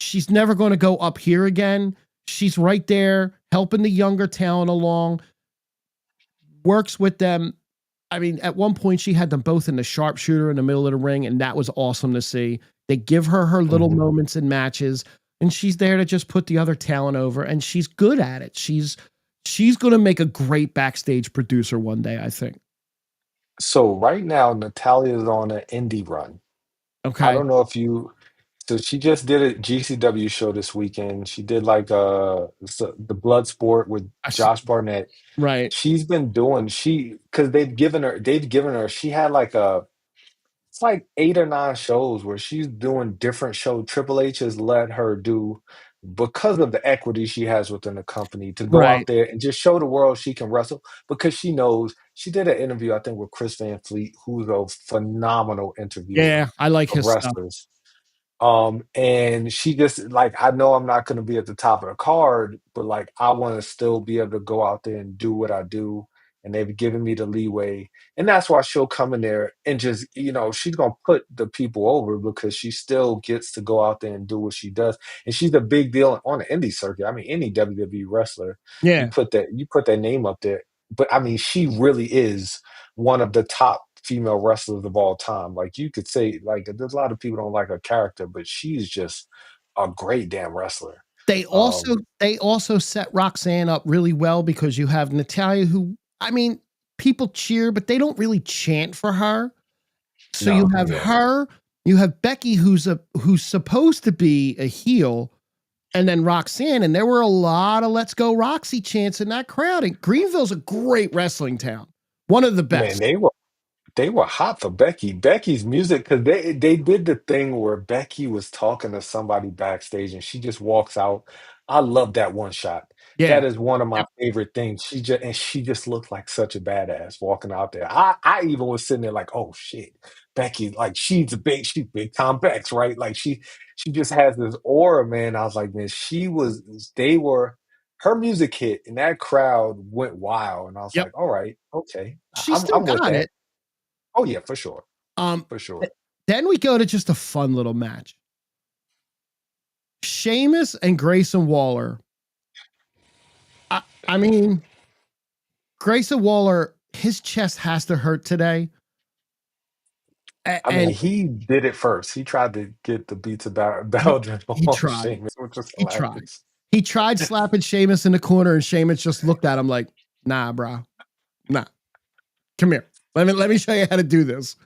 she's never going to go up here again. She's right there helping the younger talent along, works with them. I mean, at one point she had them both in the sharpshooter in the middle of the ring, and that was awesome to see. They give her her little Mhm. moments in matches, and she's there to just put the other talent over, and she's good at it. She's going to make a great backstage producer one day, I think. So right now, Natalia is on an indie run. I Okay. don't know if you. So she just did a GCW show this weekend. She did like the blood sport with I s- Josh Barnett. right. She's been doing because they've given her she had like a it's like 8 or 9 shows where she's doing different shows. Triple H has let her do because of the equity she has within the company to go out Right. there and just show the world she can wrestle because she knows she did an interview, I think, with Chris Van Fleet, who's a phenomenal interviewer Yeah, I like of his stuff. wrestlers. And she just like, I know I'm not going to be at the top of the card, but like, I want to still be able to go out there and do what I do. And they've given me the leeway. And that's why she'll come in there and just, she's going to put the people over because she still gets to go out there and do what she does. And she's a big deal on the indie circuit. I mean, any WWE wrestler, Yeah. you put that name up there. But I mean, she really is one of the top female wrestlers of all time. Like you could say, like there's a lot of people don't like her character, but she's just a great damn wrestler. They Um, also they also set Roxanne up really well because you have Natalia who I mean, people cheer, but they don't really chant for her. So you no, have yeah, her, you have Becky who's supposed to be a heel, and then Roxanne, and there were a lot of "Let's Go Roxy" chants in that crowd. And Greenville's a great wrestling town, one of the man, best. they were hot for Becky. Becky's music because they did the thing where Becky was talking to somebody backstage and she just walks out. I love that one shot. Yeah. That is one of my Yep. favorite things. She just looked like such a badass walking out there. I even was sitting there like, oh shit, Becky, like she's big Tom Bex, right? Like she just has this aura, man. I was like, man, they were her music hit and that crowd went wild. And I was Yep. like, all right, okay, She still I'm with got that. it. Oh yeah, for sure, Um, for sure. th- then we go to just a fun little match. Sheamus and Grayson Waller. I, I mean, Grayson Waller, his chest has to hurt today. I mean, And he did it first. He tried to get the beats about he, Belgium he on tried. Sheamus, which was He tried. hilarious. He tried slapping Sheamus in the corner, and Sheamus just looked at him like, nah, bro. Nah. Come here. Let me show you how to do this.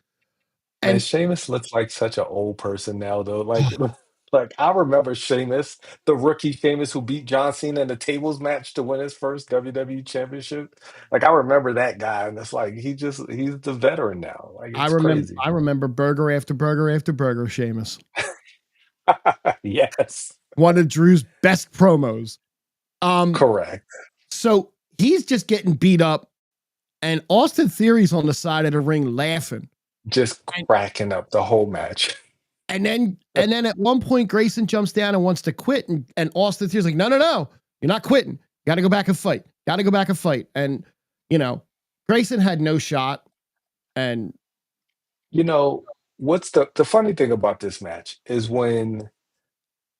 Man, And Sheamus looks like such an old person now, though. Like, like I remember Sheamus, the rookie Sheamus who beat John Cena in the tables match to win his first WWE championship. Like, I remember that guy, and it's like he's the veteran now. Like, I it's remember crazy. I remember burger after burger after burger, Sheamus. Yes, One of Drew's best promos. Um, correct. so he's just getting beat up, and Austin Theory's on the side of the ring laughing. Just And cracking up the whole match. and then at one point Grayson jumps down and wants to quit, and Austin Theory's like, no, no, no, you're not quitting. Got to go back and fight. Got to go back and fight. And you know, Grayson had no shot. And You know, what's the funny thing about this match is when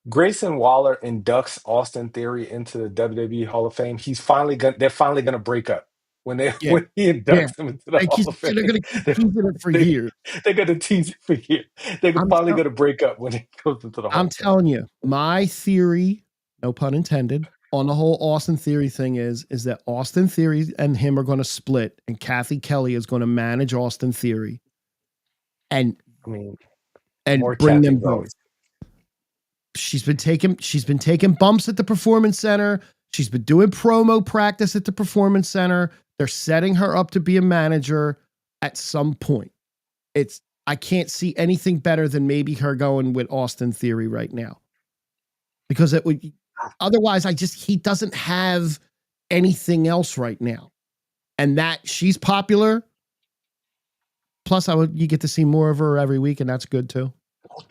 Grayson Waller inducts Austin Theory into the WWE Hall of Fame, they're finally gonna break up. When they yeah, when he yeah, inducts him into the like Hall of they're Fame, gonna keep they're, teasing it for they, years. they're gonna tease it for years. They're I'm finally tell- gonna break up when he goes into the Hall I'm of Fame. telling you, my theory, no pun intended, on the whole Austin Theory thing is that Austin Theory and him are going to split, and Kathy Kelly is going to manage Austin Theory. and I mean, more bring Kathy them is both. always. She's been taking bumps at the performance center. She's been doing promo practice at the performance center. They're setting her up to be a manager at some point. I can't see anything better than maybe her going with Austin Theory right now. Because it would otherwise he doesn't have anything else right now. And that she's popular. Plus you get to see more of her every week, and that's good too.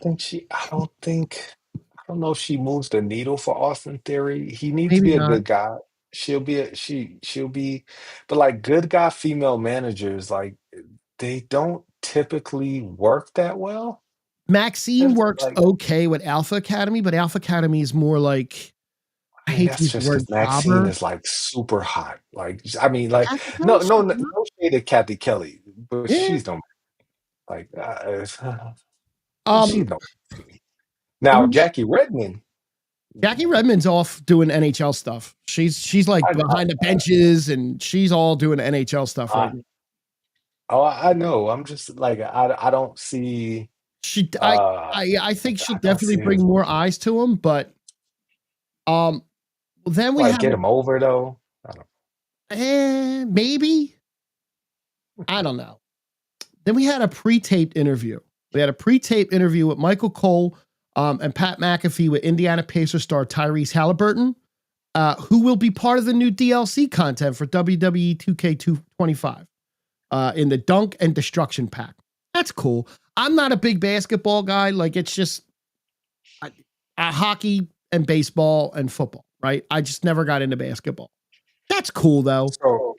I don't know if she moves the needle for Austin Theory. He needs to Maybe be a not. good guy. She'll be, but like good guy female managers, like they don't typically work that well. Maxine There's works like, okay with Alpha Academy, but Alpha Academy is more like, I I mean, hate to that's use the just word because Maxine jobber. is like super hot. Like, I mean, like Kathy Kelly, no shade at Kathy Kelly, but yeah. she's no like Um, she's no to me. Now Jackie Redmond, Jackie Redmond's off doing NHL stuff. She's like I, behind the benches, and she's all doing NHL stuff I, right now. I know. I'm just like I don't see She, I think she'll I don't definitely see her bring more eyes to him, but um, then we like have get him over though. I don't. maybe I don't know. Then we had a pre-taped interview. We had a pre-taped interview with Michael Cole and Pat McAfee with Indiana Pacers star Tyrese Halliburton, who will be part of the new DLC content for WWE 2K25 in the Dunk and Destruction Pack. That's cool. I'm not a big basketball guy. Like, it's just hockey and baseball and football, right? I just never got into basketball. That's cool, though. So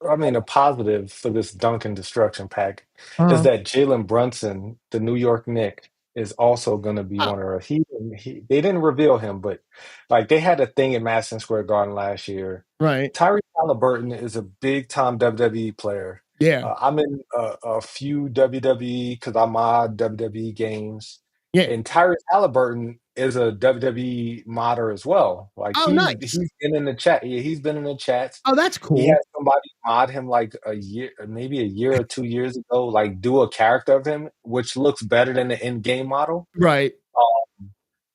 I mean, a positive for this Duncan Destruction pack is Uh, that Jalen Brunson, the New York Knick, is also going to be oh, one of they didn't reveal him, but like they had a thing at Madison Square Garden last year. right. Tyrese Halliburton is a big time WWE player. Yeah. I'm in a few WWE because I mod WWE games, Yeah. and Tyrese Halliburton is a WWE modder as well. Like Oh, nice. he's been in the chat. Yeah, he's been in the chats. Oh, that's He had cool. somebody mod him like a year, maybe a year or 2 years ago, like do a character of him, which looks better than the in-game model. Right.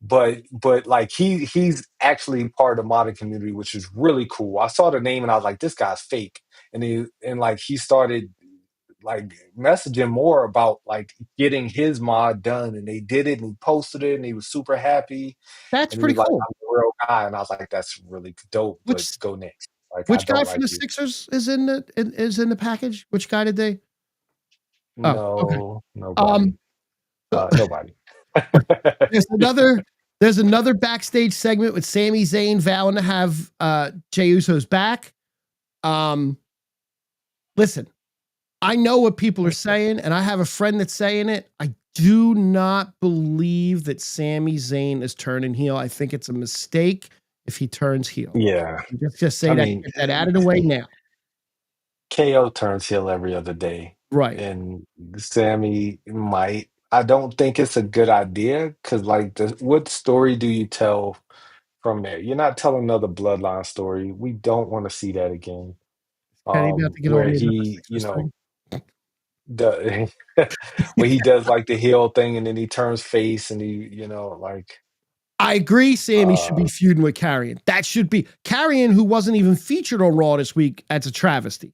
But like he's actually part of the modding community, which is really cool. I saw the name and I was like, this guy's fake. And like he started like messaging more about like getting his mod done, and they did it and he posted it and he was super happy That's and he pretty was like, cool. I'm the real guy. And I was like, that's really dope, but Which go next. Like I which guy don't from like the you. Sixers is in the package? Which guy did they? Oh, okay. No, nobody. Um, Nobody. there's another there's another backstage segment with Sami Zayn vowing to have Jey Uso's back. Um, listen, I know what people are saying, and I have a friend that's saying it. I do not believe that Sami Zayn is turning heel. I think it's a mistake if he turns heel. Yeah. Just say I that, mean, get that out of the way now. KO turns heel every other day, Right. and Sammy might. I don't think it's a good idea because, like, what story do you tell from there? You're not telling another bloodline story. We don't want to see that again. Kenny about to get on Where me about the he, Sixers thing. the where he does like the heel thing and then he turns face and like, I agree. Sammy should uh, be feuding with Carrion. That should be Carrion, who wasn't even featured on Raw this week. That's a travesty.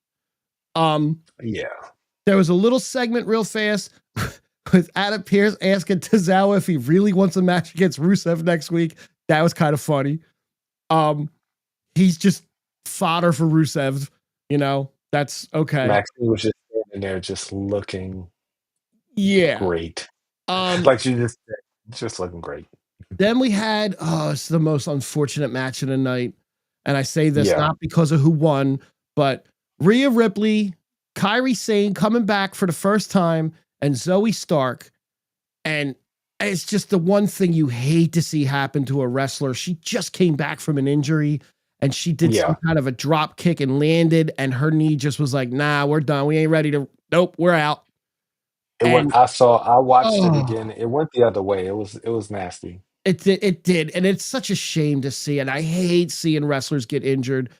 Um, yeah, there was a little segment real fast with Adam Pearce asking Tozawa if he really wants a match against Rusev next week. That was kind of funny. Um, he's just fodder for Rusev. That's okay. Maxine was just standing there, just looking Yeah. great, Um, like she just looking great. then we had it's the most unfortunate match of the night. And I say this Yeah, not because of who won, but Rhea Ripley, Kairi Sane coming back for the first time, and Zoe Stark. And it's just the one thing you hate to see happen to a wrestler. She just came back from an injury and she did some yeah. kind of a drop kick and landed, and her knee just was like, nah, we're done. We ain't ready to, nope, we're out. It went. And I watched it oh, again. It went the other way. It was nasty. it did. And it's such a shame to see. And I hate seeing wrestlers get injured,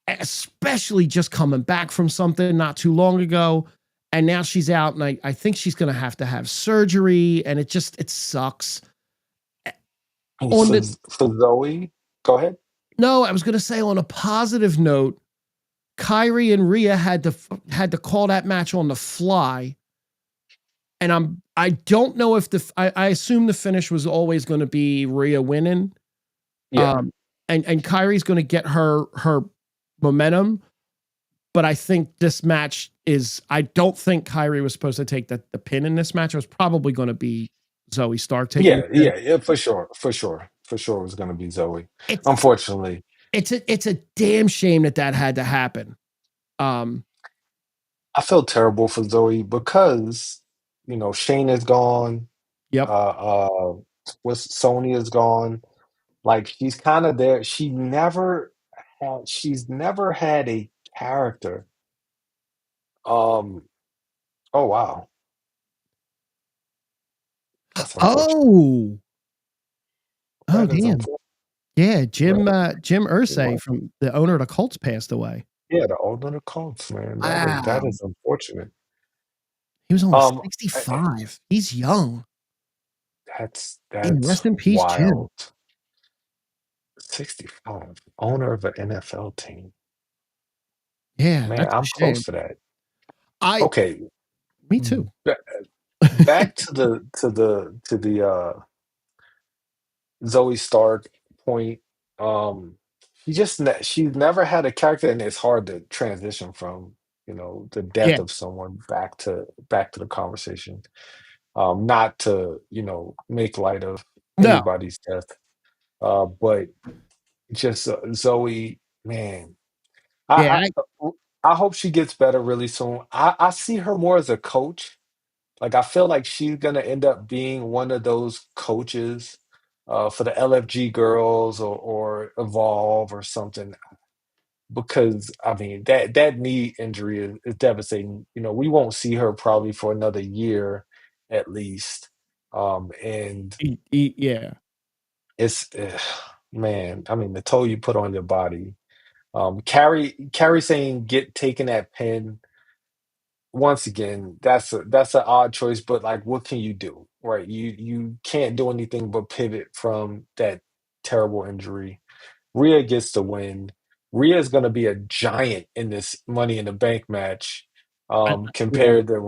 especially just coming back from something not too long ago. and now she's out, and I think she's going to have surgery, and it sucks. On For the Zoe, go ahead. No, I was going to say, on a positive note, Kyrie and Rhea had to call that match on the fly, and I don't know if I assume the finish was always going to be Rhea winning, Yeah, um, and Kyrie's going to get her momentum, but I think this match is. I don't think Kyrie was supposed to take the pin in this match. It was probably going to be Zoe Stark taking the pin. yeah, for sure, for sure, it was going to be Zoe. It's Unfortunately, it's a damn shame that had to happen. Um, I feel terrible for Zoe because Shane is gone. yep. What's Sony is gone. Like she's kind of there. She's never had a character. Um. Oh wow, that's unfortunate. Oh, oh, That is damn. unfortunate. Yeah, Right. Jim Irsay Right. from the owner of the Colts passed away. Yeah, the old little Colts, man. That Wow. is unfortunate. He was only Um, I- 65. He's young. And that's rest in peace, Jim. wild. 65, owner of an NFL team. Yeah, Man, that's a I'm close shame. to that. I Okay, Me too. ba- back to the Zoe Stark point. Um, she's never had a character, and it's hard to transition from the death Yeah. of someone back to the conversation. Not to make light of No. anybody's death, but just Zoe, man. Yeah, I, I I hope she gets better really soon. I see her more as a coach. Like I feel like she's gonna end up being one of those coaches for the LFG girls or Evolve or something. Because I mean that knee injury is devastating. We won't see her probably for another year at least. And yeah. it's man, I mean the toll you put on your body. Carrie saying get taking that pin once again, that's an odd choice, but like what can you do? Right? You can't do anything but pivot from that terrible injury. Rhea gets the win. Rhea is gonna be a giant in this Money in the Bank match, Yeah. compared to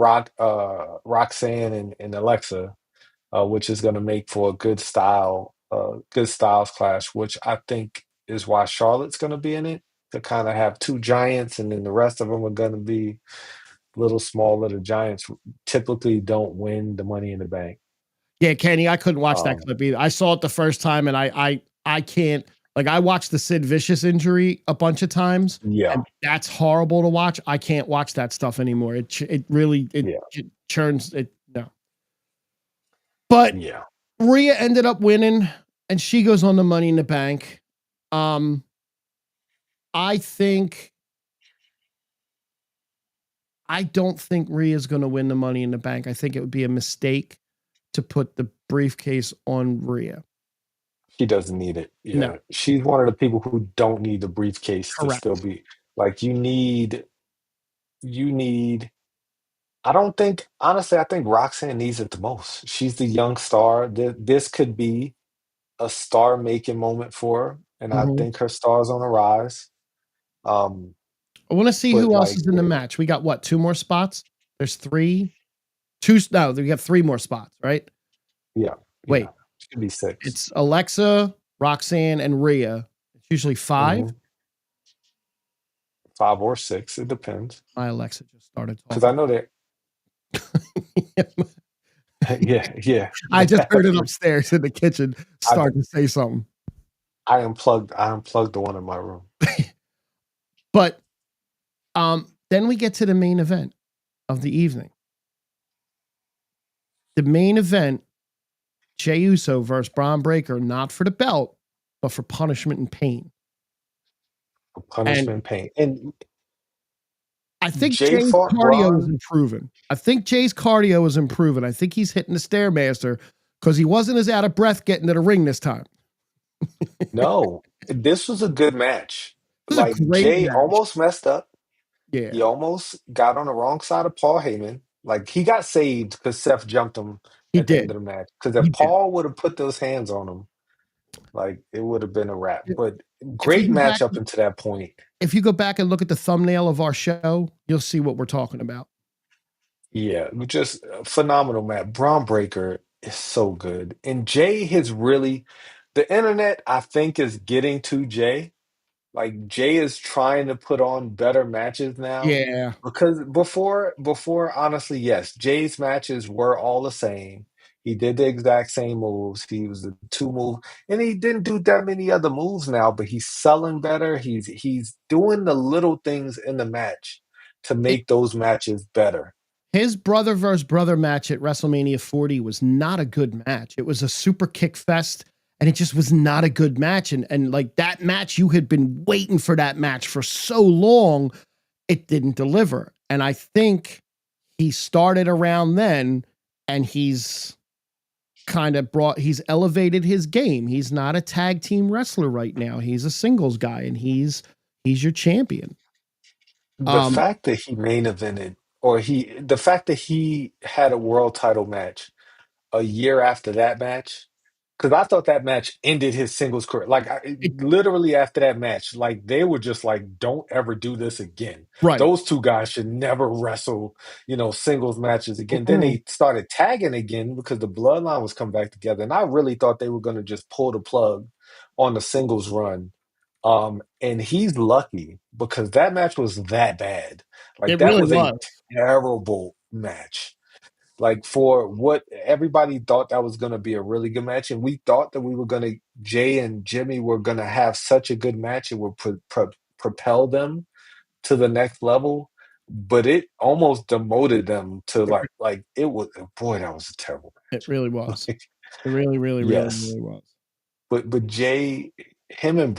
Roxanne and Alexa, which is gonna make for a good styles clash, which I think is why Charlotte's gonna be in it, to kind of have two giants, and then the rest of them are gonna be little giants typically don't win the Money in the Bank. Yeah, Kenny, I couldn't watch that Um, clip either. I saw it the first time, and I can't, like, I watched the Sid Vicious injury a bunch of times, yeah, and that's horrible to watch. I can't watch that stuff anymore. It really yeah, churns it. No. But yeah. Rhea ended up winning, and she goes on the Money in the Bank. Um, I think I don't think Rhea's going to win the Money in the Bank. I think it would be a mistake to put the briefcase on Rhea. She doesn't need it. No, Yeah, she's one of the people who don't need the briefcase to still correct. be like you need. I don't think honestly. I think Roxanne needs it the most. She's the young star. This could be a star making moment for her, and I Mhm. think her star's on the rise. Um, I want to see but who else like, is in the match. We got what? Two more spots? There's three. Two. No, we got three more spots, right? yeah, yeah, Wait, should be six. it's Alexa, Roxanne, and Rhea. It's usually five. Mhm. 5 or 6, it depends. My Alexa just started Because I talking. know that yeah, yeah. I just heard it For upstairs in the kitchen I start to say something. I unplugged the one in my room. But then we get to the main event of the evening. The main event, Jey Uso versus Braun Breaker, not for the belt, but for punishment and pain. For And punishment pain. And I think Jay Jay's fought cardio is Braun? improving. I think Jay's cardio is improving. I think he's hitting the Stairmaster because he wasn't as out of breath getting to the ring this time. No. This was a good match. This is a Like, great Jay match. almost messed up. Yeah, He almost got on the wrong side of Paul Heyman. Like he got saved because Seth jumped him he at the end did. of the match. Because He if did. Paul would have put those hands on him, like it would have been a wrap. If But if you great go match back up until that point. if you go back and look at the thumbnail of our show, you'll see what we're talking about. Yeah, just a phenomenal match. Braun Breaker is so good. And Jay has really, the internet, I think, is getting to Jay. Like Jay is trying to put on better matches now Yeah. because before honestly, yes, Jay's matches were all the same. He did the exact same moves. He was the two move, and he didn't do that many other moves now. But he's selling better. He's doing the little things in the match to It, make those matches better. his brother versus brother match at WrestleMania 40 was not a good match. It was a super kick fest, and it just was not a good match. And like that match, you had been waiting for that match for so long, it didn't deliver. And I think he started around then, and he's elevated his game. He's not a tag team wrestler right now. He's a singles guy, and he's your champion. The Um, fact that he main evented, or the fact that he had a world title match a year after that match, because I thought that match ended his singles career. Like it, literally after that match, like they were just like, "Don't ever do this again." right. Those two guys should never wrestle, singles matches again. Then Mm-mm. they started tagging again because the bloodline was coming back together, and I really thought they were going to just pull the plug on the singles run. And he's lucky because that match was that bad. Like It that really was a was. terrible match. Like for what everybody thought that was going to be a really good match, and we thought that we were going to Jay and Jimmy were going to have such a good match and would propel them to the next level, but it almost demoted them to It, like it was boy that was a terrible it really match. was. It really, really, really, Yes, really was. but Jay, him and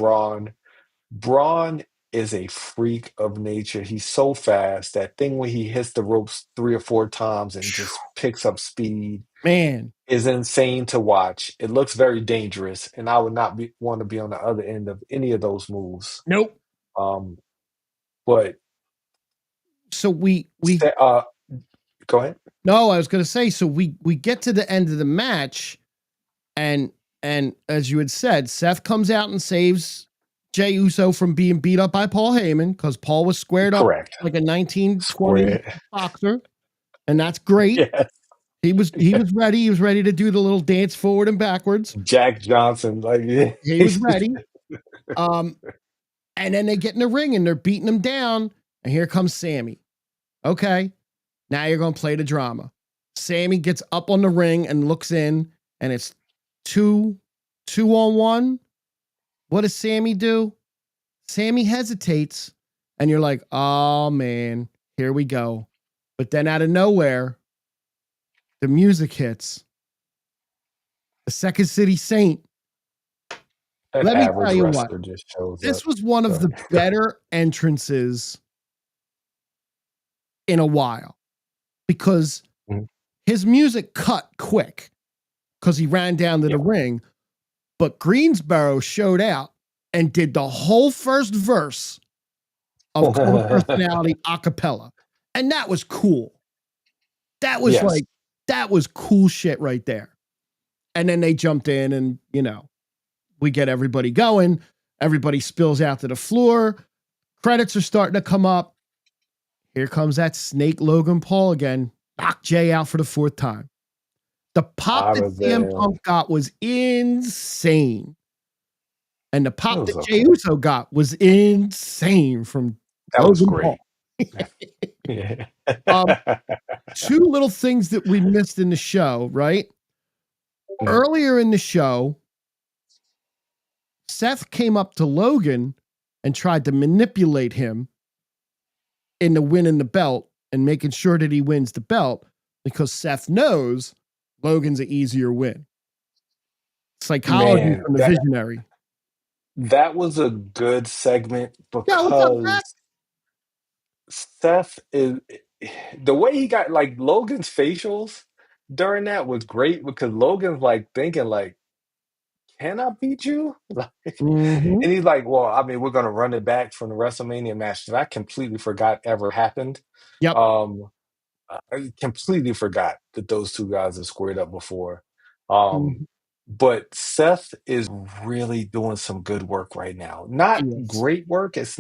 Braun is a freak of nature. He's so fast. That thing when he hits the ropes three or four times and just picks up speed Man, is insane to watch. It looks very dangerous, and I would not want to be on the other end of any of those moves. nope. Um, but So we uh, go ahead. no, I was gonna say, so we get to the end of the match, and and as you had said, Seth comes out and saves Jey Uso from being beat up by Paul Heyman because Paul was squared up Correct. like a 1920 Square. boxer, and that's great. Yes. He was ready. He was ready to do the little dance forward and backwards. Jack Johnson, like yeah. He was ready. Um, and then they get in the ring and they're beating him down. And here comes Sammy. Okay, now you're gonna play the drama. Sammy gets up on the ring and looks in, and it's two on one. What does Sammy do? Sammy hesitates, and you're like, oh man, here we go. But then out of nowhere, the music hits. The Second City Saint. An Let me tell average you what, wrestler just shows up. this was one of Go the better entrances in a while because Mhm. his music cut quick because he ran down to the Yeah. ring. But Greensboro showed out and did the whole first verse of Cult of Personality a cappella. And that was cool. That was Yes. like, that was cool shit right there. And then they jumped in and, we get everybody going. Everybody spills out to the floor. Credits are starting to come up. Here comes that snake Logan Paul again. Knock Jay out for the fourth time. The pop Out that of CM there. Punk got was insane. And the It pop was that Jey okay. Uso got was insane from That was Logan Paul. great. Yeah. Um, two little things that we missed in the show, right? Mhm. Earlier in the show, Seth came up to Logan and tried to manipulate him into winning the belt and making sure that he wins the belt because Seth knows Logan's an easier win. Psychology Man, from the that visionary. that was a good segment Yeah, what's up, because Zach? Seth is the way he got like Logan's facials during that was great because Logan's like thinking like, can I beat you? Like, Mhm. and he's like, well, I mean, we're gonna run it back from the WrestleMania match that I completely forgot ever happened. Yep. Um, I completely forgot that those two guys have squared up before. Um, Mhm. but Seth is really doing some good work right now. Not Yes. great work. It's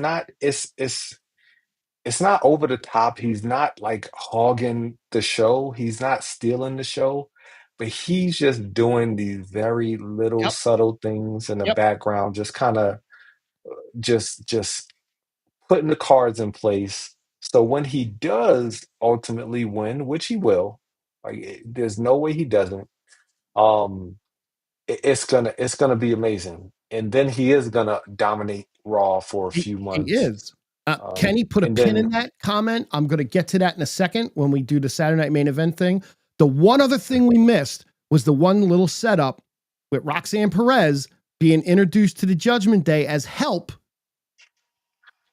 not over the top. He's not like hogging the show. He's not stealing the show, but he's just doing these very little Yep. subtle things in the Yep. background, just kind of just putting the cards in place. So when he does ultimately win, which he will, there's no way he doesn't. Um, it's gonna be amazing, and then he is gonna dominate Raw for a few He months. is. Kenny put a And pin in then that comment. I'm going to get to that in a second when we do the Saturday Night Main Event thing. The one other thing we missed was the one little setup with Roxanne Perez being introduced to the Judgment Day as help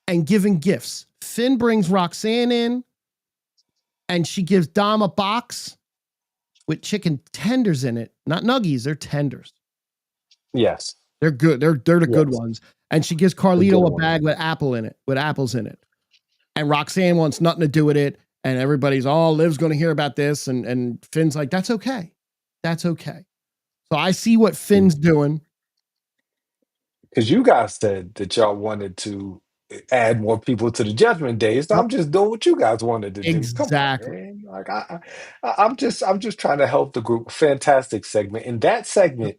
and giving gifts. Finn brings Roxanne in and she gives Dom a box with chicken tenders in it. Not nuggies, they're tenders. yes, They're good. They're the good yes, ones. And she gives the good Carlito a one. bag with apples in it. And Roxanne wants nothing to do with it. And everybody's all Liv's going to hear about this. And Finn's like, that's okay. That's okay. So I see what Finn's doing. Because you guys said that y'all wanted to add more people to the Judgment Day, so Yep. I'm just doing what you guys wanted to do. Come on, Exactly. man. Like I'm just trying to help the group. Fantastic segment. And that Yep. segment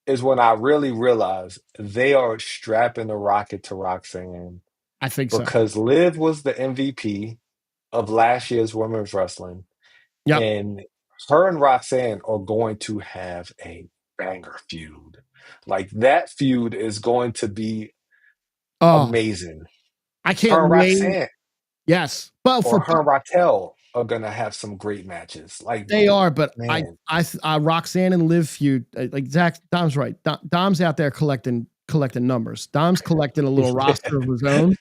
is when I really realized they are strapping the rocket to Roxanne I think so. because Liv was the MVP of last year's women's wrestling, Yep. and her and Roxanne are going to have a banger feud. Like that feud is going to be Oh, amazing. I can't Her and wait. Roxanne Yes. Well, or for her and Raquel are gonna have some great matches. Like, they are, but man, Roxanne and Liv feud, like Zach, Dom's right. Dom's out there collecting numbers. Dom's collecting a little roster of his own.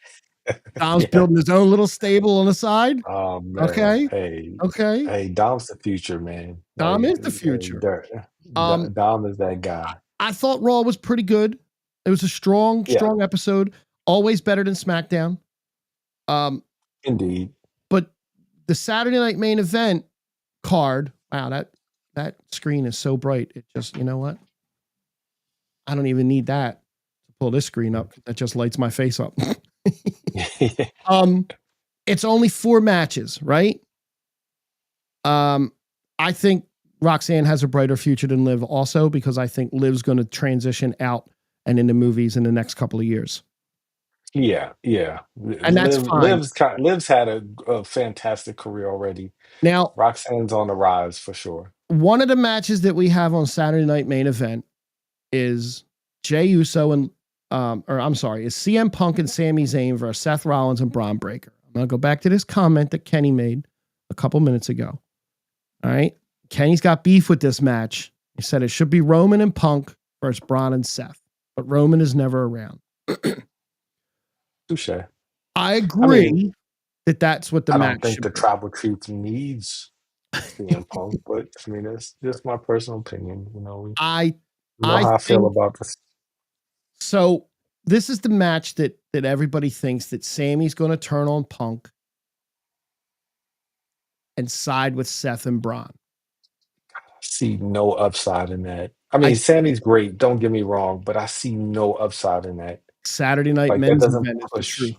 Dom's yeah. building his own little stable on the side. Oh man, Okay. hey, Okay. hey, Dom's the future, man. Dom Like, is the hey, future. Um, Dom is that guy. I thought Raw was pretty good. It was a Yeah, strong episode. Always better than SmackDown. Um, indeed. but the Saturday Night Main Event card, wow, that screen is so bright. It just, you know what? I don't even need that to pull this screen up. That just lights my face up. um, it's only 4 matches, right? I think Roxanne has a brighter future than Liv also because I think Liv's going to transition out and into movies in the next couple of years. Yeah, yeah. And that's fine. Liv's had a fantastic career already. Now, Roxanne's on the rise for sure. one of the matches that we have on Saturday Night Main Event is Jey Uso and or I'm sorry, is CM Punk and Sami Zayn versus Seth Rollins and Braun Breaker. I'm going to go back to this comment that Kenny made a couple minutes ago. All right. Kenny's got beef with this match. He said it should be Roman and Punk versus Braun and Seth, but Roman is never around. Touche. I I mean, agree that that's what the I don't match think should the be. tribal chief needs CM Punk, but I mean that's just my personal opinion. I You know I how I feel think about this. so. This is the match that everybody thinks that Sammy's going to turn on Punk and side with Seth and Braun. See no upside in that. I mean, I Sammy's great. Don't get me wrong, but I see no upside in that. Saturday Night Like that Men's doesn't Event is the push. truth.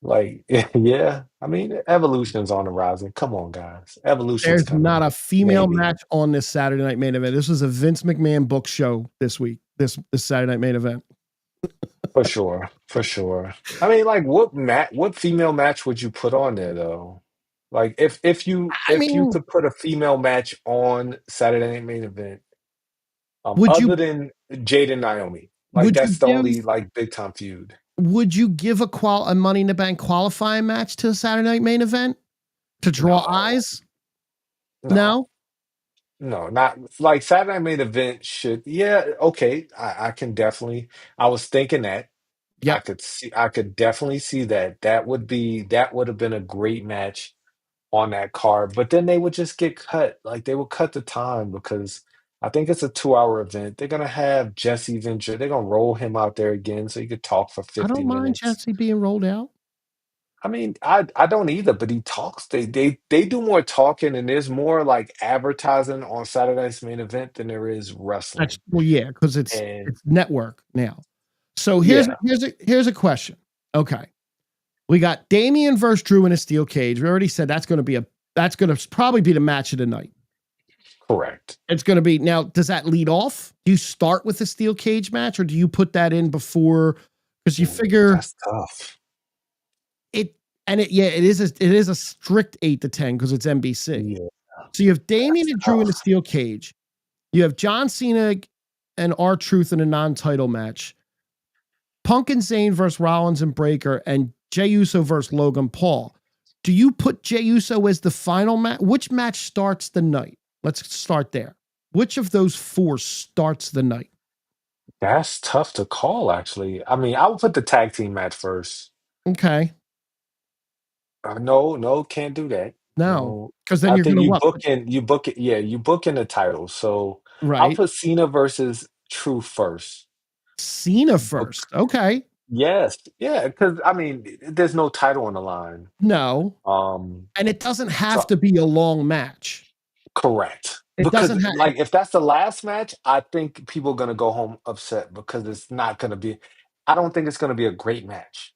Like, yeah. I mean, evolution's on the horizon. Come on, guys. Evolution's There's not coming. a female Maybe. match on this Saturday Night Main Event. This was a Vince McMahon book show this week. This Saturday Night Main Event. For sure. For sure. I mean, like what female match would you put on there though? Like I if you mean, could put a female match on Saturday Night Main Event, would you other than Jade and Naomi. Like would you that's the give only like big time feud. a Money in the Bank qualifying match to a Saturday Night Main Event to draw No, eyes? no. No. No, not like Saturday Night Main Event should. Yeah, okay. I can definitely. I was thinking that Yep. I could definitely see that. That would have been a great match on that card. But then they would just get cut. Like they would cut the time because I think it's a 2-hour event. They're gonna have Jesse Ventura. They're gonna roll him out there again so he could talk for I 50 don't mind minutes. Jesse being rolled out. I mean, I don't either, but he talks. They do more talking, and there's more like advertising on Saturday's main event than there is That's wrestling. well, yeah, because it's And network now. So yeah, here's a question. Okay. We got Damian versus Drew in a steel cage. We already said that's gonna probably be the match of the night. correct. It's gonna be now. Does that lead off? Do you start with a steel cage match, or do you put that in before? Because you Ooh, figure that's tough. it, and it is a strict 8 to 10 because it's NBC. Yeah, So you have Damian that's and Drew in a tough. steel cage. You have John Cena and R-Truth in a non-title match. Punk and Zayn versus Rollins and Breaker, and Jey Uso versus Logan Paul. Do you put Jey Uso as the final match? Which match starts the night? Let's start there. Which of those four starts the night? That's tough to call, actually. I mean, I would put the tag team match first. Okay. No, no, can't do that. No, No, because then I you're think gonna what? you book it. Yeah, you book in the title. So I'll Right. put Cena versus Truth first. Cena first. Okay. Yes, yeah, because I mean, there's no title on the line. No. Um, And it doesn't have so to be a long match. correct. It Because doesn't have like if that's the last match, I think people are gonna go home upset because it's not gonna be. I don't think it's gonna be a great match.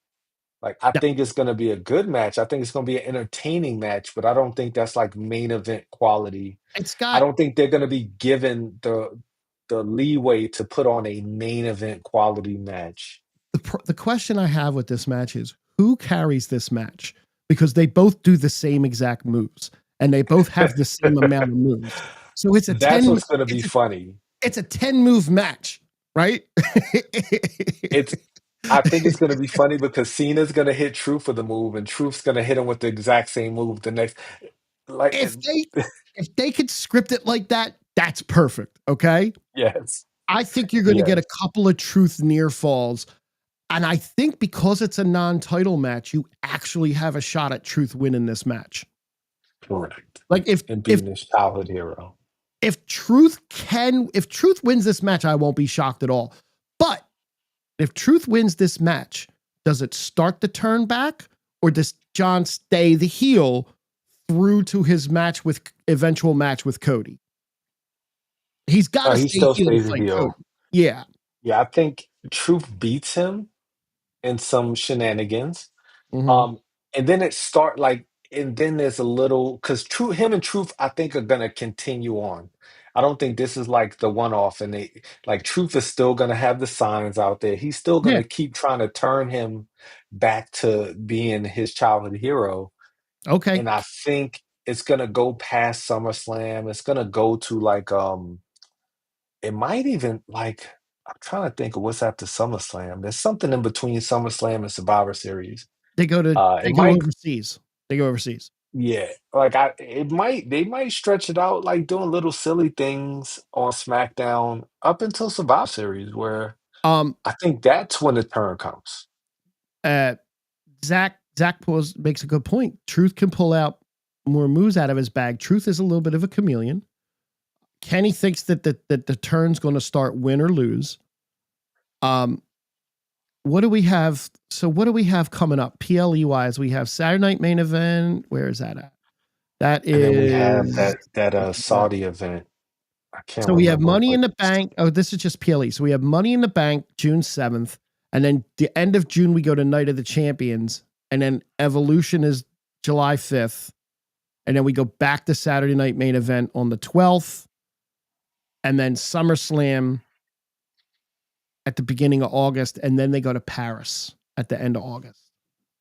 Like I yeah, think it's gonna be a good match. I think it's gonna be an entertaining match, but I don't think that's like main event quality. it's I got don't think they're gonna be given the leeway to put on a main event quality match. the question I have with this match is who carries this match? Because they both do the same exact moves and they both have the same amount of moves. So That's what's gonna be funny. it's a 10 move match, right? It's I think it's gonna be funny because Cena's gonna hit Truth for the move, and Truth's gonna hit him with the exact same move the next. Like, if they could script it like that, that's perfect. Okay. yes, I think you're going to get a yes, couple of truth near falls. And I think because it's a non-title match, you actually have a shot at Truth winning this match. correct. Like And being his childhood hero. if Truth wins this match, I won't be shocked at all. But if Truth wins this match, does it start the turn back or does John stay the heel through to his eventual match with Cody? He's got to He stay still heel to stays a fight Cody. heel. Yeah. Yeah, I think Truth beats him in some shenanigans. Mm-hmm. Um, and then it start like, and then there's a little because him and Truth, I think, are gonna continue on. I don't think this is like the one off, and they like Truth is still gonna have the signs out there. He's still Yeah. gonna keep trying to turn him back to being his childhood hero. Okay. And I think it's gonna go past SummerSlam. It's gonna go to like it might even like I'm trying to think of what's after SummerSlam. There's something in between SummerSlam and Survivor Series. It They go might, overseas. They go overseas. yeah, like they might stretch it out like doing little silly things on SmackDown up until Survivor Series, where Um, I think that's when the turn comes. uh, makes a good point. Truth can pull out more moves out of his bag. Truth is a little bit of a chameleon. Kenny thinks that the turn's going to start win or lose. Um, what do we have? So what do we have coming up? PLE wise, we have Saturday Night Main Event. Where is that at? That And then we have is that Saudi event. I can't so we have remember Money what. in the Bank. Oh, this is just PLE. So we have Money in the Bank June 7th, and then the end of June we go to Night of the Champions, and then Evolution is July 5th, and then we go back to Saturday Night Main Event on the 12th, and then SummerSlam at the beginning of August, and then they go to Paris at the end of August.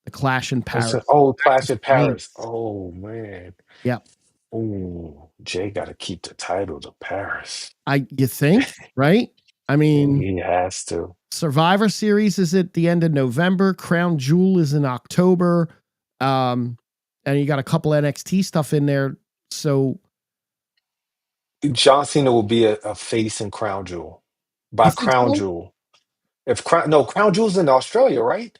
The Clash in It's an Paris. old Back to Clash at France. Paris. Oh man. Yeah. Oh, Jay got to keep the title to Paris. You think, right? I mean, He has to. Survivor Series is at the end of November. Crown Jewel is in October. And you got a couple NXT stuff in there. So John Cena will be a face in Crown Jewel you by think Crown so? Jewel. If Crown Jewel's in Australia, right?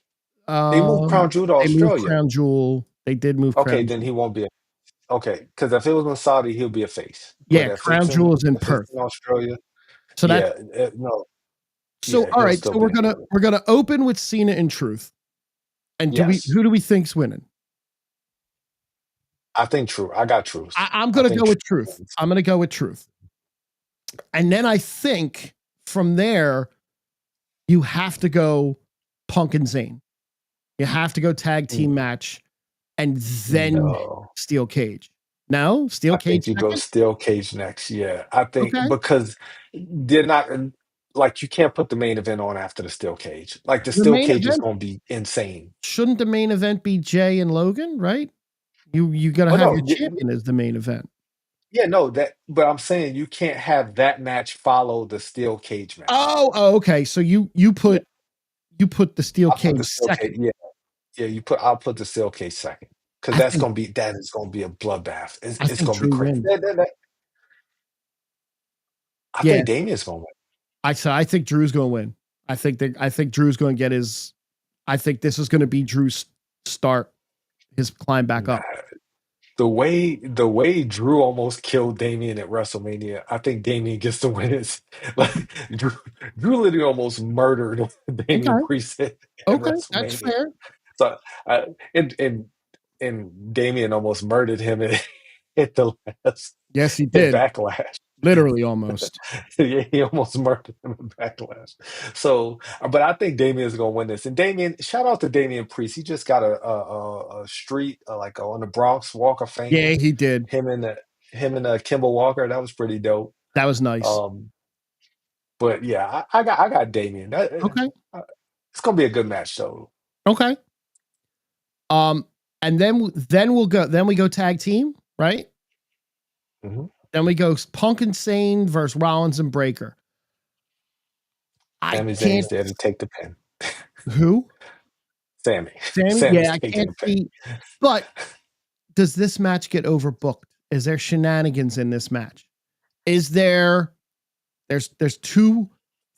They moved Crown Jewel to They moved Australia. Crown Jewel. They did move Okay, Crown then Jewel. he won't be. Okay, because if it was in Saudi, he'll be a face. But Yeah, if Crown it's in Jewel is in if it's Perth. in Australia, So that yeah, no, so yeah, all he'll right, still so be we're in gonna Philly. we're gonna open with Cena and Truth. And Yes, who do we think's winning? I think True. I got Truth. I'm I gonna think go with Truth Truth. wins. I'm gonna go with Truth. And then I think from there, you have to go Punk and Zayn. You have to go tag team Mm, match and then no, steel cage. No, steel I cage think you go second. Steel Cage next. Yeah, I think Okay. because they're not like you can't put the main event on after the Steel Cage. Like the The Steel main Cage is event going to be insane. shouldn't the main event be Jay and Logan, right? You got to Oh have no, your champion as the main event. yeah, no, that. But I'm saying you can't have that match follow the Steel Cage match. Okay. So you put the steel I'll put the cage steel cage. second. Yeah, yeah. I'll put the steel cage second because I think that is gonna be a bloodbath. I It's think gonna be Drew crazy. wins. I Yeah, think Damien's gonna win. I think Drew's going to win. I think Drew's going to get his. I think this is going to be Drew's start, his climb back Nah, up. the way Drew almost killed Damien at WrestleMania, I think Damien gets the win. It's like Drew literally almost murdered Damian Okay, Priest at okay, that's WrestleMania. fair. So uh, and and and Damien almost murdered him at the last Yes, he at did. Backlash. Literally, almost. Yeah, he almost murdered him in Backlash. So, but I think Damien's gonna win this. And Damien, shout out to Damian Priest. He just got a street like on the Bronx Walk of Yeah, Fame. he did. Him and Kimball Walker. That was pretty dope. That was nice. Um, but yeah, I got Damien. Okay, It's gonna be a good match. So, okay. Um, and then we go tag team, right? mhm. Then we go Punk and Sane versus Rollins and Breaker. I Sami can't. Zayn's there to take the pin. Who? Sammy, Sammy? Sammy's Yeah, I taking can't the pin. see. But does this match get overbooked? Is there shenanigans in this match? Is there? There's two,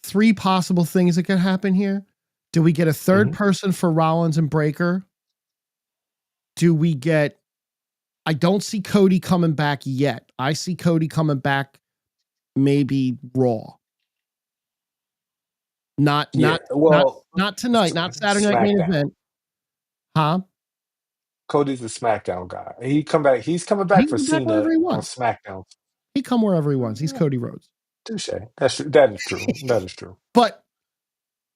three possible things that could happen here. Do we get a third Mhm. person for Rollins and Breaker? Do we get? I don't see Cody coming back yet. I see Cody coming back maybe Raw. Not Yeah. not not Well, not tonight, not Saturday night main SmackDown. event. Huh? Cody's the SmackDown guy. He come back. He's coming He back can for be back Cena whenever he on wants. SmackDown. He come wherever he wants. He's Cody Rhodes. Touche. That's true. That is true. That is true. But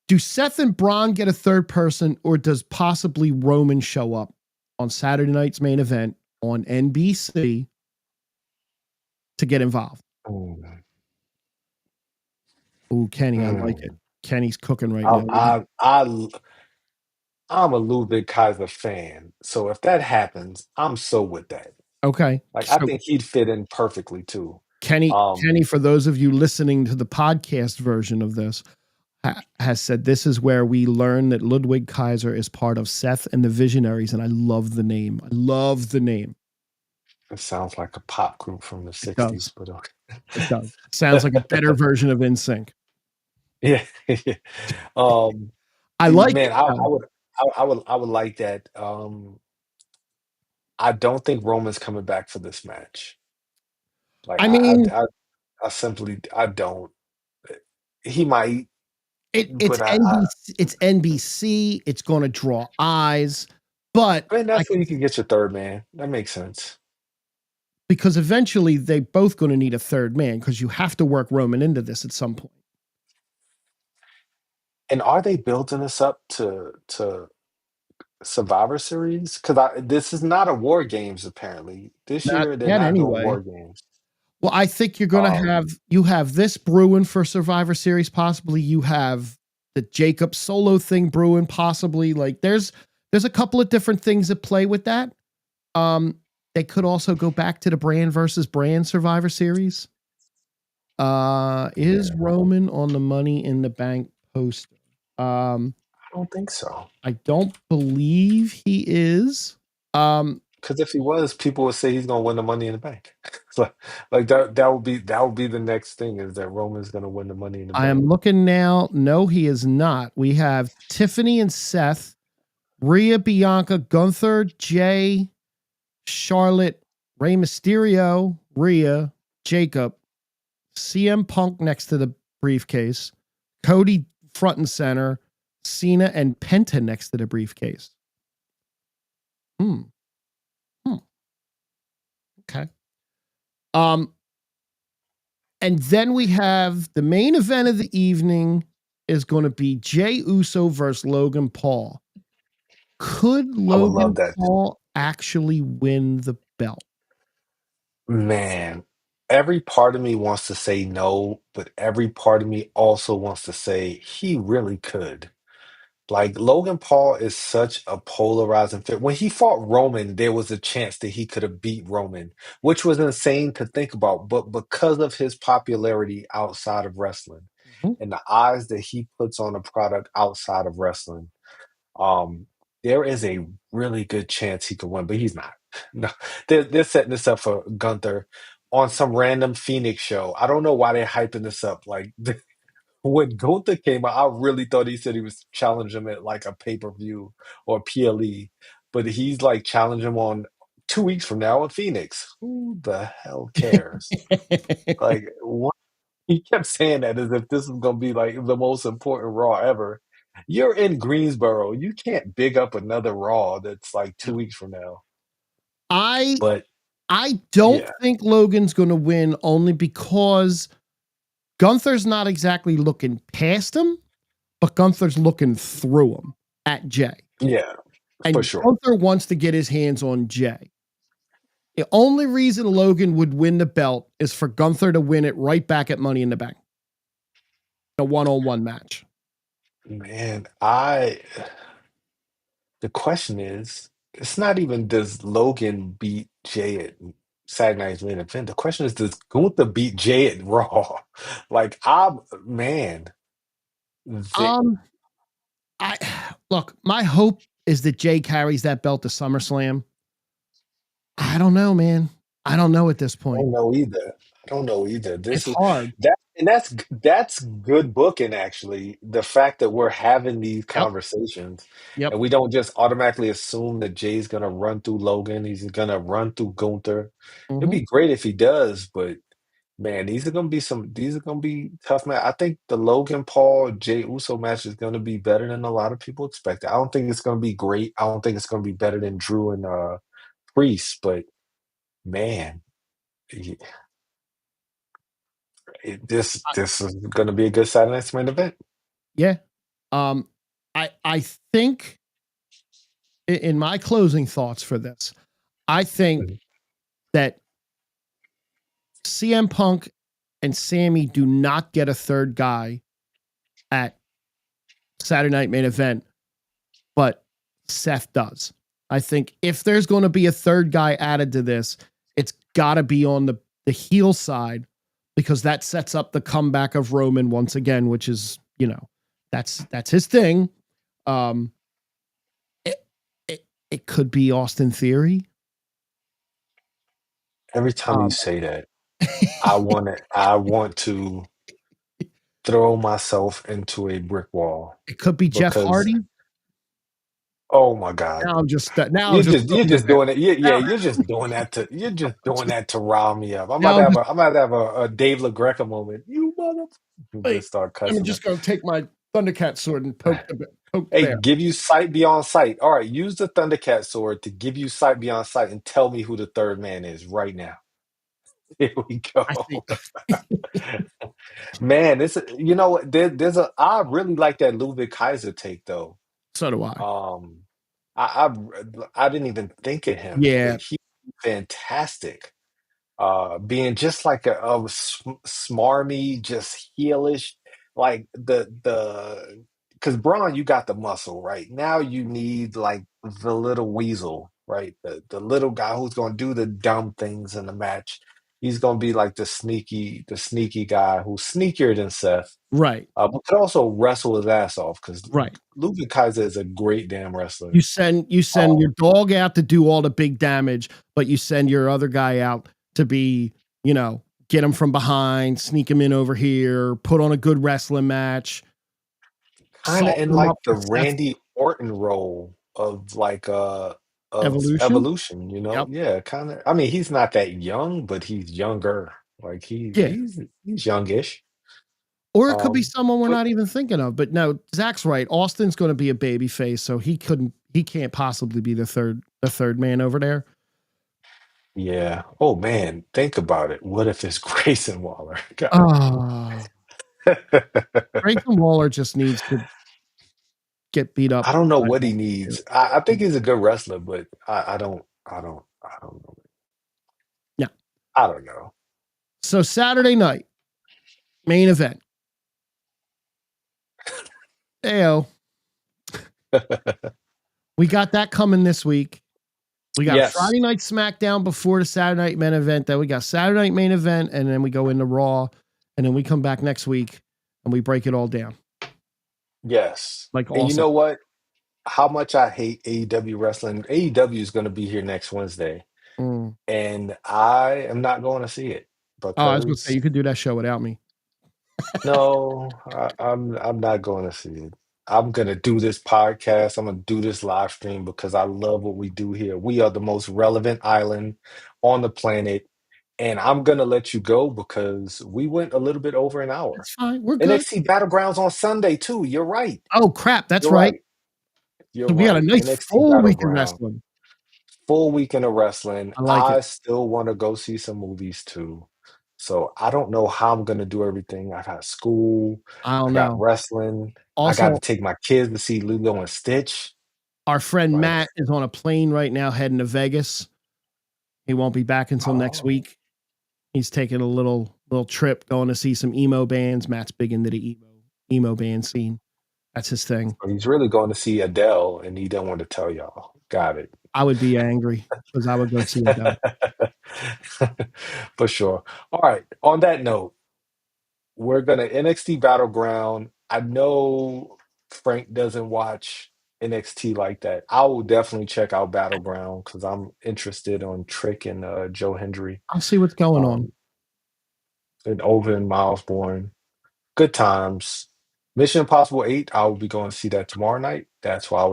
do Seth and Braun get a third person, or does possibly Roman show up on Saturday night's main event on NBC to get involved? Mm, Ooh, Kenny, I like it. mm. Kenny's cooking right I, now. I, I, I'm a Ludwig Kaiser fan, so if that happens, I'm so with that. Okay. Like, I So think he'd fit in perfectly too. Kenny, for those of you listening to the podcast version of this, has said this is where we learn that Ludwig Kaiser is part of Seth and the Visionaries, and I love the name. I love the name. It sounds like a pop group from the It '60s, does. but It does. Sounds like a better version of NSYNC. yeah. um, I like man, it. Though. I would like that. I don't think Roman's coming back for this match. Like I mean, I simply I don't. He might, it's but NBC. It's NBC. It's going to draw eyes, but I mean I that's where can you can get your third man. That makes sense. because eventually they both going to need a third man because you have to work Roman into this at some point. And are they building this up to Survivor Series? Because this is not a War Games apparently. This Not year they're yet, not doing anyway. War Games. Well, I think you're going to Um, have this brewing for Survivor Series. Possibly you have the Jacob solo thing brewing. Possibly like there's a couple of different things that play with that. They could also go back to the brand versus brand Survivor Series. Is yeah, Roman on the Money in the Bank poster? I don't think so. I don't believe he is. Because if he was, people would say he's gonna win the Money in the Bank. So, like that would be the next thing is that Roman's gonna win the Money in the I Bank. am looking now. No, he is not. We have Tiffany and Seth, Rhea, Bianca, Gunther, Jay, Charlotte, Rey Mysterio, Rhea, Jacob, CM Punk next to the briefcase, Cody front and center, Cena and Penta next to the briefcase. Hmm. Okay. And then we have the main event of the evening is going to be Jey Uso versus Logan Paul. Could I would love Logan that. Paul actually win the belt? Man, every part of me wants to say no, but every part of me also wants to say he really could. Like Logan Paul is such a polarizing fit. When he fought Roman, there was a chance that he could have beat Roman, which was insane to think about. But because of his popularity outside of wrestling Mhm. and the eyes that he puts on a product outside of wrestling, um, there is a really good chance he could win, but he's not. No, they're setting this up for Gunther on some random Phoenix show. I don't know why they're hyping this up. Like when Gunther came out, I really thought he said he was challenging him at like a pay-per-view or PLE, but he's like challenging him on 2 weeks from now in Phoenix. Who the hell cares? Like what? He kept saying that as if this is gonna be like the most important Raw ever. You're in Greensboro. You can't big up another Raw that's like 2 weeks from now. I But I don't yeah, think Logan's going to win only because Gunther's not exactly looking past him, but Gunther's looking through him at Jay. yeah, for And sure. Gunther wants to get his hands on Jay. The only reason Logan would win the belt is for Gunther to win it right back at Money in the Bank, a one-on-one match. Man, the question is, it's not even does Logan beat Jay at Saturday Night's main event. The question is, does Gunther beat Jay at Raw? Like, man, the, Um, I look, my hope is that Jay carries that belt to SummerSlam. I don't know, man. I don't know at this I point. don't know either. I don't know either. It's This is hard. that, and that's good booking actually. The fact that we're having these Yep. conversations Yep. and we don't just automatically assume that Jay's gonna run through Logan, he's gonna run through Gunther. It'd Mm-hmm. be great if he does, but man, these are gonna be tough man. I think the Logan Paul Jay Uso match is gonna be better than a lot of people expect. I don't think it's gonna be great. I don't think it's gonna be better than Drew and Priest, but man. This is going to be a good Saturday Night's main event. Yeah. Um, I think in my closing thoughts for this, I think Mhm. that CM Punk and Sammy do not get a third guy at Saturday Night Main Event, but Seth does. I think if there's going to be a third guy added to this, it's got to be on the heel side because that sets up the comeback of Roman once again, which is, that's his thing. Um, it, it could be Austin Theory. Every time you Um, say that, I want to throw myself into a brick wall it could be Jeff because Hardy. oh my God. Now I'm just You're throwing it just there. doing it. Yeah, Now, you're just doing that to rile me up. now I'm just I'm about to have a Dave LaGreca moment. You mother like, just start I'm cussing. just going to take my Thundercat sword and poke the Hey, bear. give you sight beyond sight. All right, use the Thundercat sword to give you sight beyond sight and tell me who the third man is right now. Here we I think go. Man, this you know what there's a I really like that Ludwig Kaiser take though. so do I. Um I I didn't even think of him, but Yeah, he's fantastic. Being just like smarmy, just heelish, like the because Braun, you got the muscle, right? Now you need like the little weasel, right? The little guy who's gonna do the dumb things in the match. He's gonna be like the sneaky guy who's sneakier than Seth, right, but could also wrestle his ass off because right. Ludwig Kaiser is a great damn wrestler. You send Um, your dog out to do all the big damage, but you send your other guy out to be, get him from behind, sneak him in over here, put on a good wrestling match, kind of soften in him like up the for Seth. Randy Orton role of like Evolution. evolution, you know? Yep. Yeah, kind of. I mean, he's not that young, but he's younger. Like Yeah. he's youngish. Or it could be Um, someone we're but not even thinking of. But no, Zach's right. Austin's going to be a baby face, so he can't possibly be the third man over there. yeah. Oh man, think about it. What if it's Grayson Waller? God. Ah, Grayson Waller just needs to get beat up I don't know by what he Austin too. needs. I think he's a good wrestler, but I don't know. Yeah. I don't know. So Saturday night main event. Ayo, we got that coming this week. We got a Yes. Friday night SmackDown before the Saturday night main event. Then we got Saturday night main event, and then we go into Raw, and then we come back next week and we break it all down Yes. like And you awesome. know what? How much I hate AEW wrestling. AEW is going to be here next Wednesday, Mm. and I am not going to see it Oh, I was gonna say because you could do that show without me. no, I'm not going to see it. I'm going to do this podcast. I'm going to do this live stream because I love what we do here. We are the most relevant island on the planet, and I'm going to let you go because we went a little bit over an hour. That's fine. We're good. NXT Battlegrounds on Sunday too. You're right. Oh crap, that's You're right. right. You're So we got a right. nice NXT full week of Battleground. wrestling. Full weekend of wrestling. I like it. I still want to go see some movies too. So I don't know how I'm gonna do everything. I got school, I I don't got know. wrestling, I got to Also, take my kids to see Lilo and Stitch. our friend Like, Matt is on a plane right now heading to Vegas. He won't be back until next oh, week. He's taking a little trip going to see some emo bands. Matt's big into the emo band scene. That's his thing. so he's really going to see Adele, and he don't want to tell y'all. Got it. I would be angry because I would go see Adele. For sure. All right. On that note, we're gonna NXT Battleground. I know Frank doesn't watch NXT like that. I will definitely check out Battleground because I'm interested on Trick and Joe Hendry, I'll see what's going on. um, and Over and Miles Born. Good times. Mission Impossible 8, I will be going to see that tomorrow night. That's why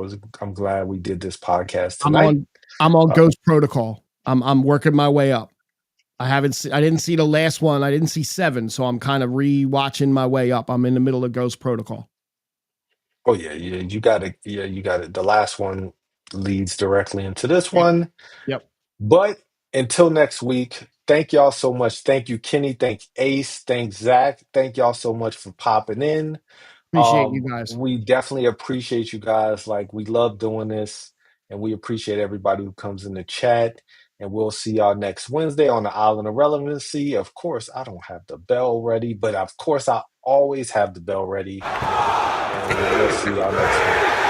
I'm glad we did this podcast I'm tonight. on I'm on Uh, Ghost Protocol. I'm working my way up. I didn't see the last one. I didn't see 7, so I'm kind of re-watching my way up. I'm in the middle of Ghost Protocol. oh yeah, you got it. Yeah, you got it. The last one leads directly into this Yep. one. Yep. But until next week, thank y'all so much. Thank you, Kenny. Thank Ace. Thank Zach. Thank y'all so much for popping in. Appreciate you guys. We definitely appreciate you guys. Like, we love doing this, and we appreciate everybody who comes in the chat. And we'll see y'all next Wednesday on the Island of Relevancy. Of course, I don't have the bell ready, but of course, I always have the bell ready. And we'll see y'all next week.